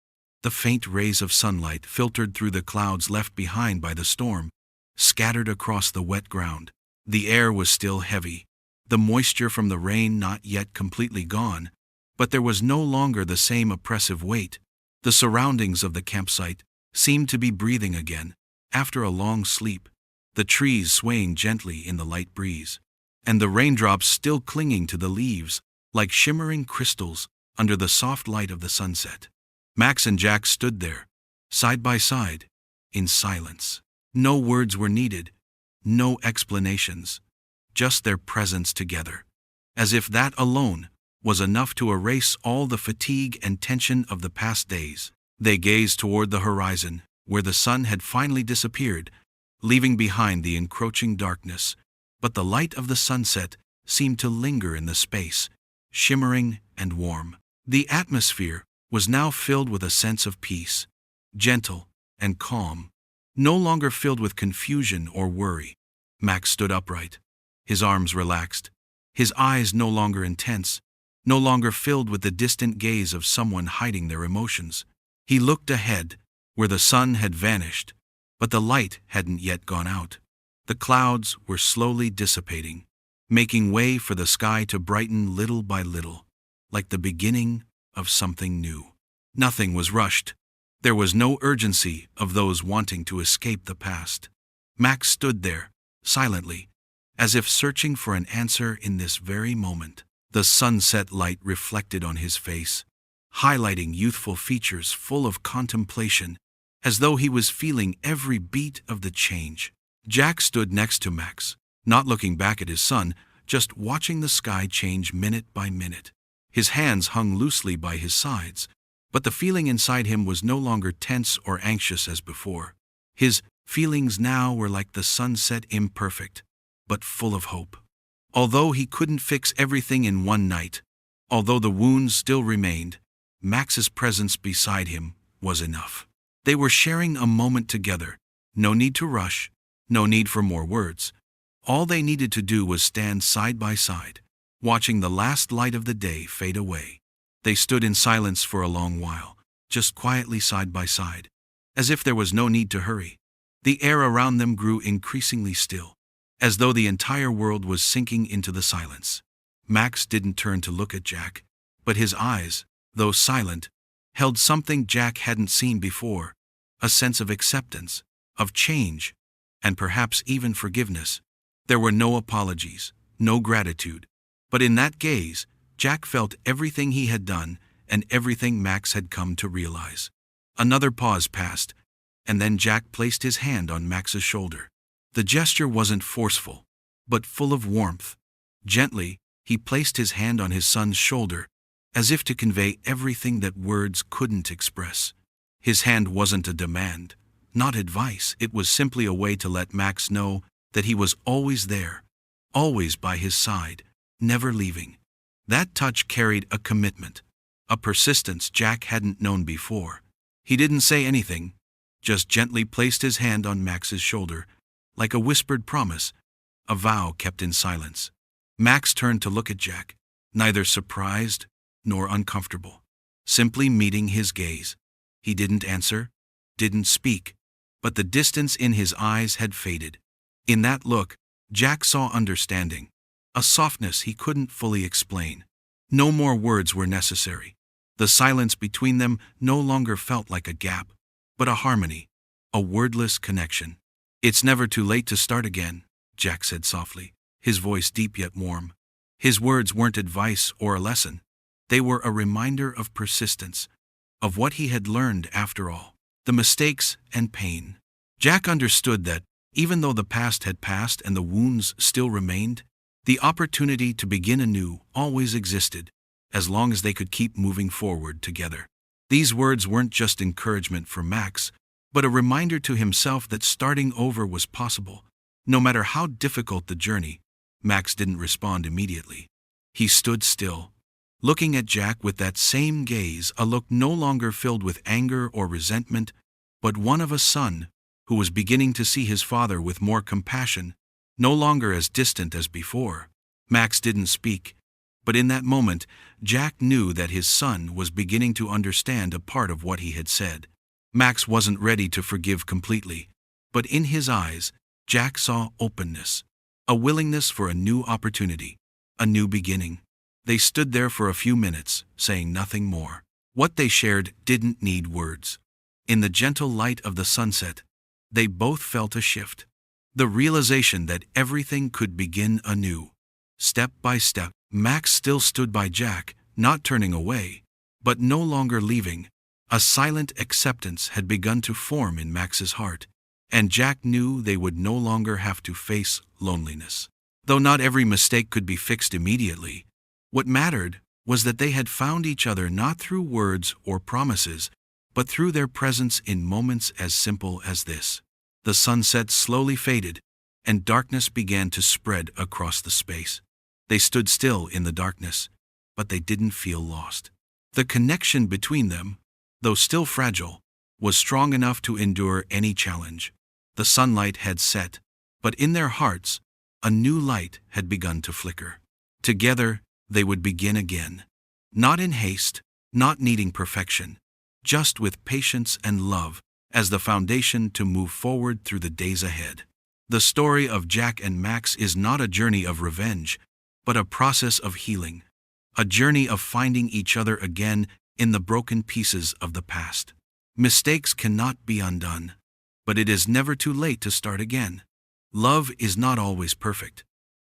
The faint rays of sunlight filtered through the clouds left behind by the storm, scattered across the wet ground. The air was still heavy, the moisture from the rain not yet completely gone, but there was no longer the same oppressive weight. The surroundings of the campsite seemed to be breathing again, after a long sleep, the trees swaying gently in the light breeze, and the raindrops still clinging to the leaves, like shimmering crystals under the soft light of the sunset. Max and Jack stood there, side by side, in silence. No words were needed, no explanations, just their presence together, as if that alone was enough to erase all the fatigue and tension of the past days. They gazed toward the horizon, where the sun had finally disappeared, leaving behind the encroaching darkness, but the light of the sunset seemed to linger in the space, shimmering and warm. The atmosphere was now filled with a sense of peace, gentle and calm, no longer filled with confusion or worry. Max stood upright, his arms relaxed, his eyes no longer intense, no longer filled with the distant gaze of someone hiding their emotions. He looked ahead, where the sun had vanished, but the light hadn't yet gone out. The clouds were slowly dissipating, making way for the sky to brighten little by little, like the beginning of something new. Nothing was rushed. There was no urgency of those wanting to escape the past. Max stood there, silently, as if searching for an answer in this very moment. The sunset light reflected on his face, highlighting youthful features full of contemplation, as though he was feeling every beat of the change. Jack stood next to Max, not looking back at his son, just watching the sky change minute by minute. His hands hung loosely by his sides, but the feeling inside him was no longer tense or anxious as before. His feelings now were like the sunset, imperfect, but full of hope. Although he couldn't fix everything in one night, although the wounds still remained, Max's presence beside him was enough. They were sharing a moment together, no need to rush, no need for more words. All they needed to do was stand side by side, watching the last light of the day fade away. They stood in silence for a long while, just quietly side by side, as if there was no need to hurry. The air around them grew increasingly still, as though the entire world was sinking into the silence. Max didn't turn to look at Jack, but his eyes, though silent, held something Jack hadn't seen before, a sense of acceptance, of change, and perhaps even forgiveness. There were no apologies, no gratitude, but in that gaze, Jack felt everything he had done and everything Max had come to realize. Another pause passed, and then Jack placed his hand on Max's shoulder. The gesture wasn't forceful, but full of warmth. Gently, he placed his hand on his son's shoulder, as if to convey everything that words couldn't express. His hand wasn't a demand, not advice. It was simply a way to let Max know that he was always there, always by his side, never leaving. That touch carried a commitment, a persistence Jack hadn't known before. He didn't say anything, just gently placed his hand on Max's shoulder, like a whispered promise, a vow kept in silence. Max turned to look at Jack, neither surprised nor uncomfortable, simply meeting his gaze. He didn't answer, didn't speak, but the distance in his eyes had faded. In that look, Jack saw understanding, a softness he couldn't fully explain. No more words were necessary. The silence between them no longer felt like a gap, but a harmony, a wordless connection. "It's never too late to start again," Jack said softly, his voice deep yet warm. His words weren't advice or a lesson. They were a reminder of persistence, of what he had learned after all, the mistakes and pain. Jack understood that, even though the past had passed and the wounds still remained, the opportunity to begin anew always existed, as long as they could keep moving forward together. These words weren't just encouragement for Max, but a reminder to himself that starting over was possible. No matter how difficult the journey, Max didn't respond immediately. He stood still, looking at Jack with that same gaze, a look no longer filled with anger or resentment, but one of a son who was beginning to see his father with more compassion, no longer as distant as before. Max didn't speak, but in that moment, Jack knew that his son was beginning to understand a part of what he had said. Max wasn't ready to forgive completely, but in his eyes, Jack saw openness, a willingness for a new opportunity, a new beginning. They stood there for a few minutes, saying nothing more. What they shared didn't need words. In the gentle light of the sunset, they both felt a shift. The realization that everything could begin anew. Step by step, Max still stood by Jack, not turning away, but no longer leaving. A silent acceptance had begun to form in Max's heart, and Jack knew they would no longer have to face loneliness. Though not every mistake could be fixed immediately, what mattered was that they had found each other not through words or promises, but through their presence in moments as simple as this. The sunset slowly faded, and darkness began to spread across the space. They stood still in the darkness, but they didn't feel lost. The connection between them, though still fragile, was strong enough to endure any challenge. The sunlight had set, but in their hearts, a new light had begun to flicker. Together, they would begin again. Not in haste, not needing perfection, just with patience and love as the foundation to move forward through the days ahead. The story of Jack and Max is not a journey of revenge, but a process of healing. A journey of finding each other again in the broken pieces of the past. Mistakes cannot be undone, but it is never too late to start again. Love is not always perfect,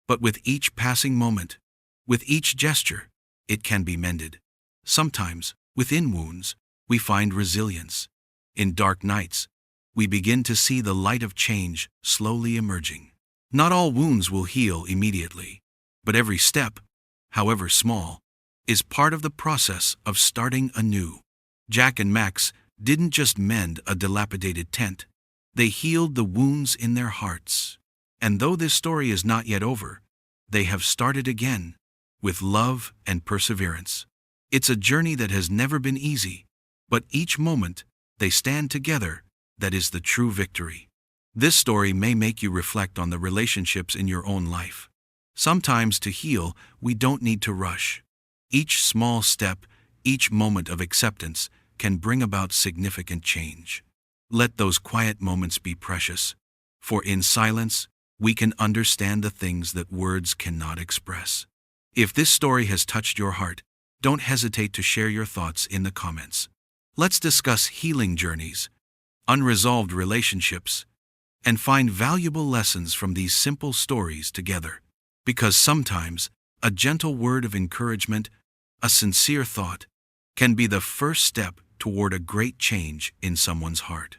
but with each passing moment, with each gesture, it can be mended. Sometimes, within wounds, we find resilience. In dark nights, we begin to see the light of change slowly emerging. Not all wounds will heal immediately, but every step, however small, is part of the process of starting anew. Jack and Max didn't just mend a dilapidated tent, they healed the wounds in their hearts. And though this story is not yet over, they have started again, with love and perseverance. It's a journey that has never been easy, but each moment they stand together, that is the true victory. This story may make you reflect on the relationships in your own life. Sometimes to heal, we don't need to rush. Each small step, each moment of acceptance can bring about significant change. Let those quiet moments be precious, for in silence, we can understand the things that words cannot express. If this story has touched your heart, don't hesitate to share your thoughts in the comments. Let's discuss healing journeys, unresolved relationships, and find valuable lessons from these simple stories together. Because sometimes, a gentle word of encouragement, a sincere thought, can be the first step toward a great change in someone's heart.